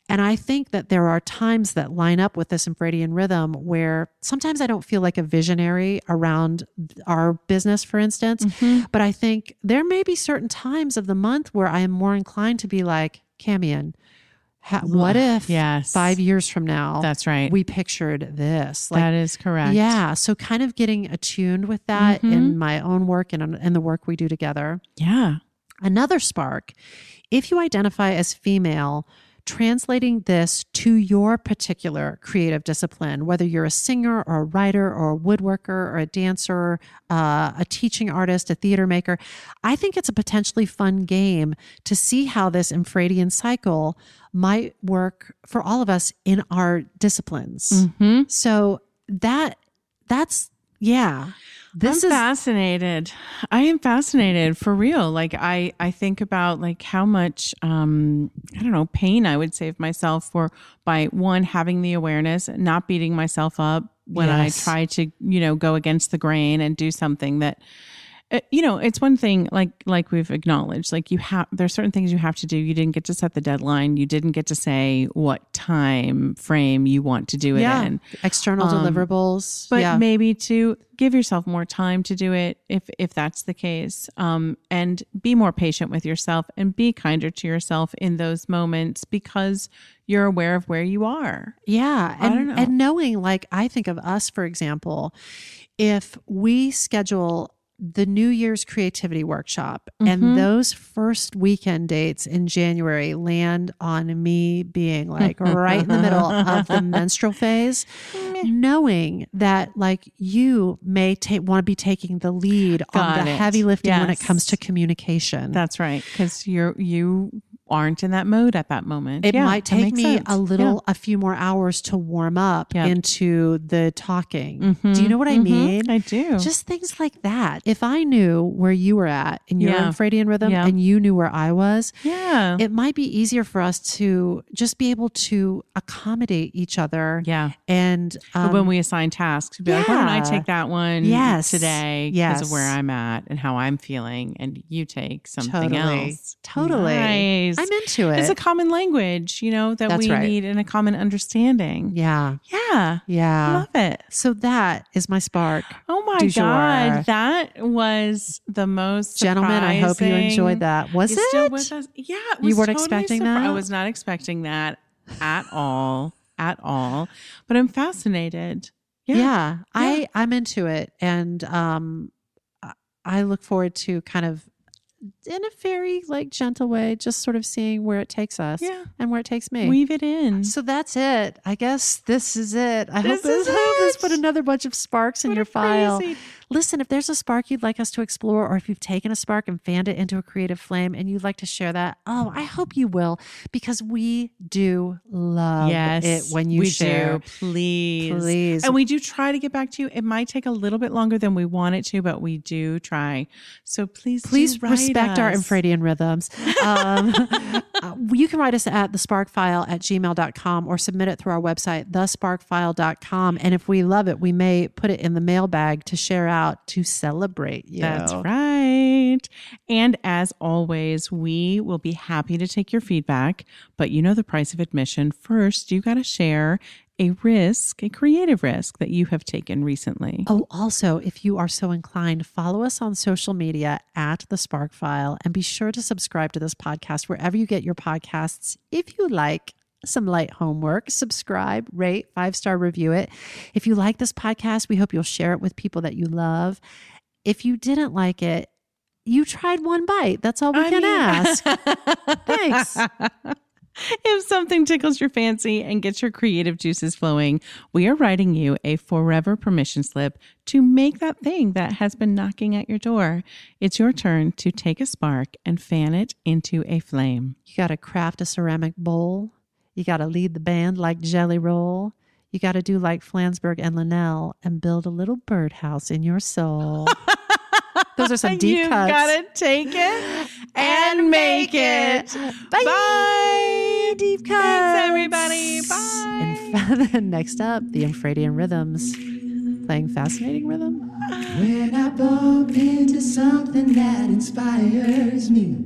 And I think that there are times that line up with this infradian rhythm where sometimes I don't feel like a visionary around our business, for instance, but I think there may be certain times of the month where I am more inclined to be like, Camion, what if 5 years from now, that's right, we pictured this? Like, that is correct. Yeah. So kind of getting attuned with that in my own work and in the work we do together. Yeah. Another spark, if you identify as female, translating this to your particular creative discipline, whether you're a singer or a writer or a woodworker or a dancer, a teaching artist, a theater maker, I think it's a potentially fun game to see how this infradian cycle might work for all of us in our disciplines. So that's I'm fascinated. I am fascinated for real. Like I think about like how much, pain I would save myself by one, having the awareness, not beating myself up when I try to, go against the grain and do something that, it's one thing like we've acknowledged, like there's certain things you have to do. You didn't get to set the deadline. You didn't get to say what time frame you want to do it in. External deliverables. But maybe to give yourself more time to do it if that's the case. And be more patient with yourself and be kinder to yourself in those moments because you're aware of where you are. Yeah. And knowing, like I think of us, for example, if we schedule the New Year's creativity workshop and those first weekend dates in January land on me being like right in the middle of the menstrual phase, knowing that like you may want to be taking the lead on the heavy lifting when it comes to communication. That's right. Because you aren't in that mode at that moment. It might take me a few more hours to warm up into the talking. Do you know what I mean? I do. Just things like that. If I knew where you were at in your infradian rhythm and you knew where I was, it might be easier for us to just be able to accommodate each other. Yeah. And when we assign tasks, be like, why don't I take that one today because of where I'm at and how I'm feeling, and you take something else. Totally. Nice. I'm into it. It's a common language, that we need and a common understanding. Yeah. Yeah. Yeah. Love it. So that is my spark. Oh my God. That was the most surprising. Gentlemen, I hope you enjoyed that. Was it? Still with us? Yeah. It was you weren't totally expecting that? I was not expecting that at all. But I'm fascinated. Yeah. I'm into it. And I look forward to kind of in a very like gentle way, just sort of seeing where it takes us and where it takes me. Weave it in. So that's it. I guess this is it. I hope this put another bunch of sparks in your file. Listen, if there's a spark you'd like us to explore, or if you've taken a spark and fanned it into a creative flame and you'd like to share that, I hope you will, because we do love it when you share. Please. And we do try to get back to you. It might take a little bit longer than we want it to, but we do try. So please respect our infradian rhythms. You can write us at thesparkfile@gmail.com or submit it through our website, thesparkfile.com. And if we love it, we may put it in the mailbag to share out to celebrate you. That's right. And as always, we will be happy to take your feedback, but you know the price of admission. First, you got to share a creative risk that you have taken recently. Oh, also, if you are so inclined, follow us on social media at The Spark File, and be sure to subscribe to this podcast wherever you get your podcasts if you like. some light homework. Subscribe, rate, 5-star review it. If you like this podcast, we hope you'll share it with people that you love. If you didn't like it, you tried one bite. That's all we can ask. Thanks. If something tickles your fancy and gets your creative juices flowing, we are writing you a forever permission slip to make that thing that has been knocking at your door. It's your turn to take a spark and fan it into a flame. You got to craft a ceramic bowl. You got to lead the band like Jelly Roll. You got to do like Flansburgh and Linnell and build a little birdhouse in your soul. Those are some deep cuts. You gotta take it and make it. Bye. Bye. Deep cuts. Thanks, everybody. Bye. And next up, the infradian rhythms. Playing fascinating rhythm. When I bump into something that inspires me,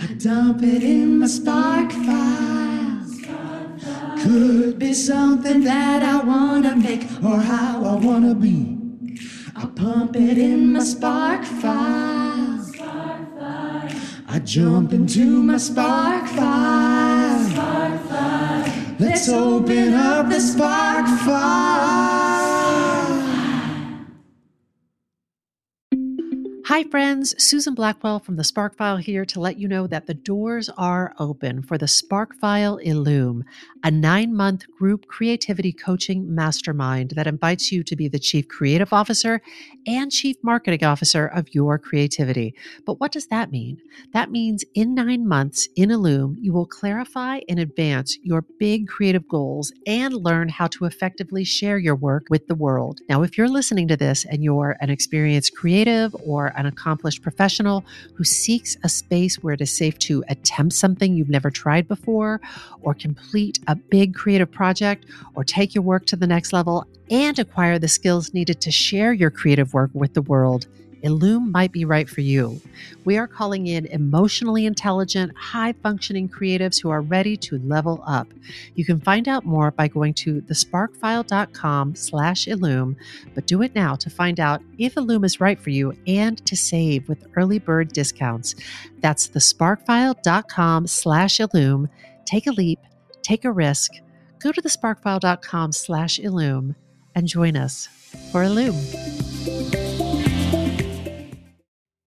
I dump it in my spark file. Could be something that I wanna make or how I wanna be. I pump it in my spark file. I jump into my spark file. Let's open up the spark file. Hi, friends. Susan Blackwell from the Spark File here to let you know that the doors are open for the Spark File Illume, a 9-month group creativity coaching mastermind that invites you to be the Chief Creative Officer and Chief Marketing Officer of your creativity. But what does that mean? That means in 9 months in Illume, you will clarify and advance your big creative goals and learn how to effectively share your work with the world. Now, if you're listening to this and you're an experienced creative or an accomplished professional who seeks a space where it is safe to attempt something you've never tried before, or complete a big creative project, or take your work to the next level and acquire the skills needed to share your creative work with the world, Illume might be right for you. We are calling in emotionally intelligent, high-functioning creatives who are ready to level up. You can find out more by going to thesparkfile.com/Illume, but do it now to find out if Illume is right for you and to save with early bird discounts. That's thesparkfile.com/Illume. Take a leap, take a risk. Go to thesparkfile.com/Illume and join us for Illume.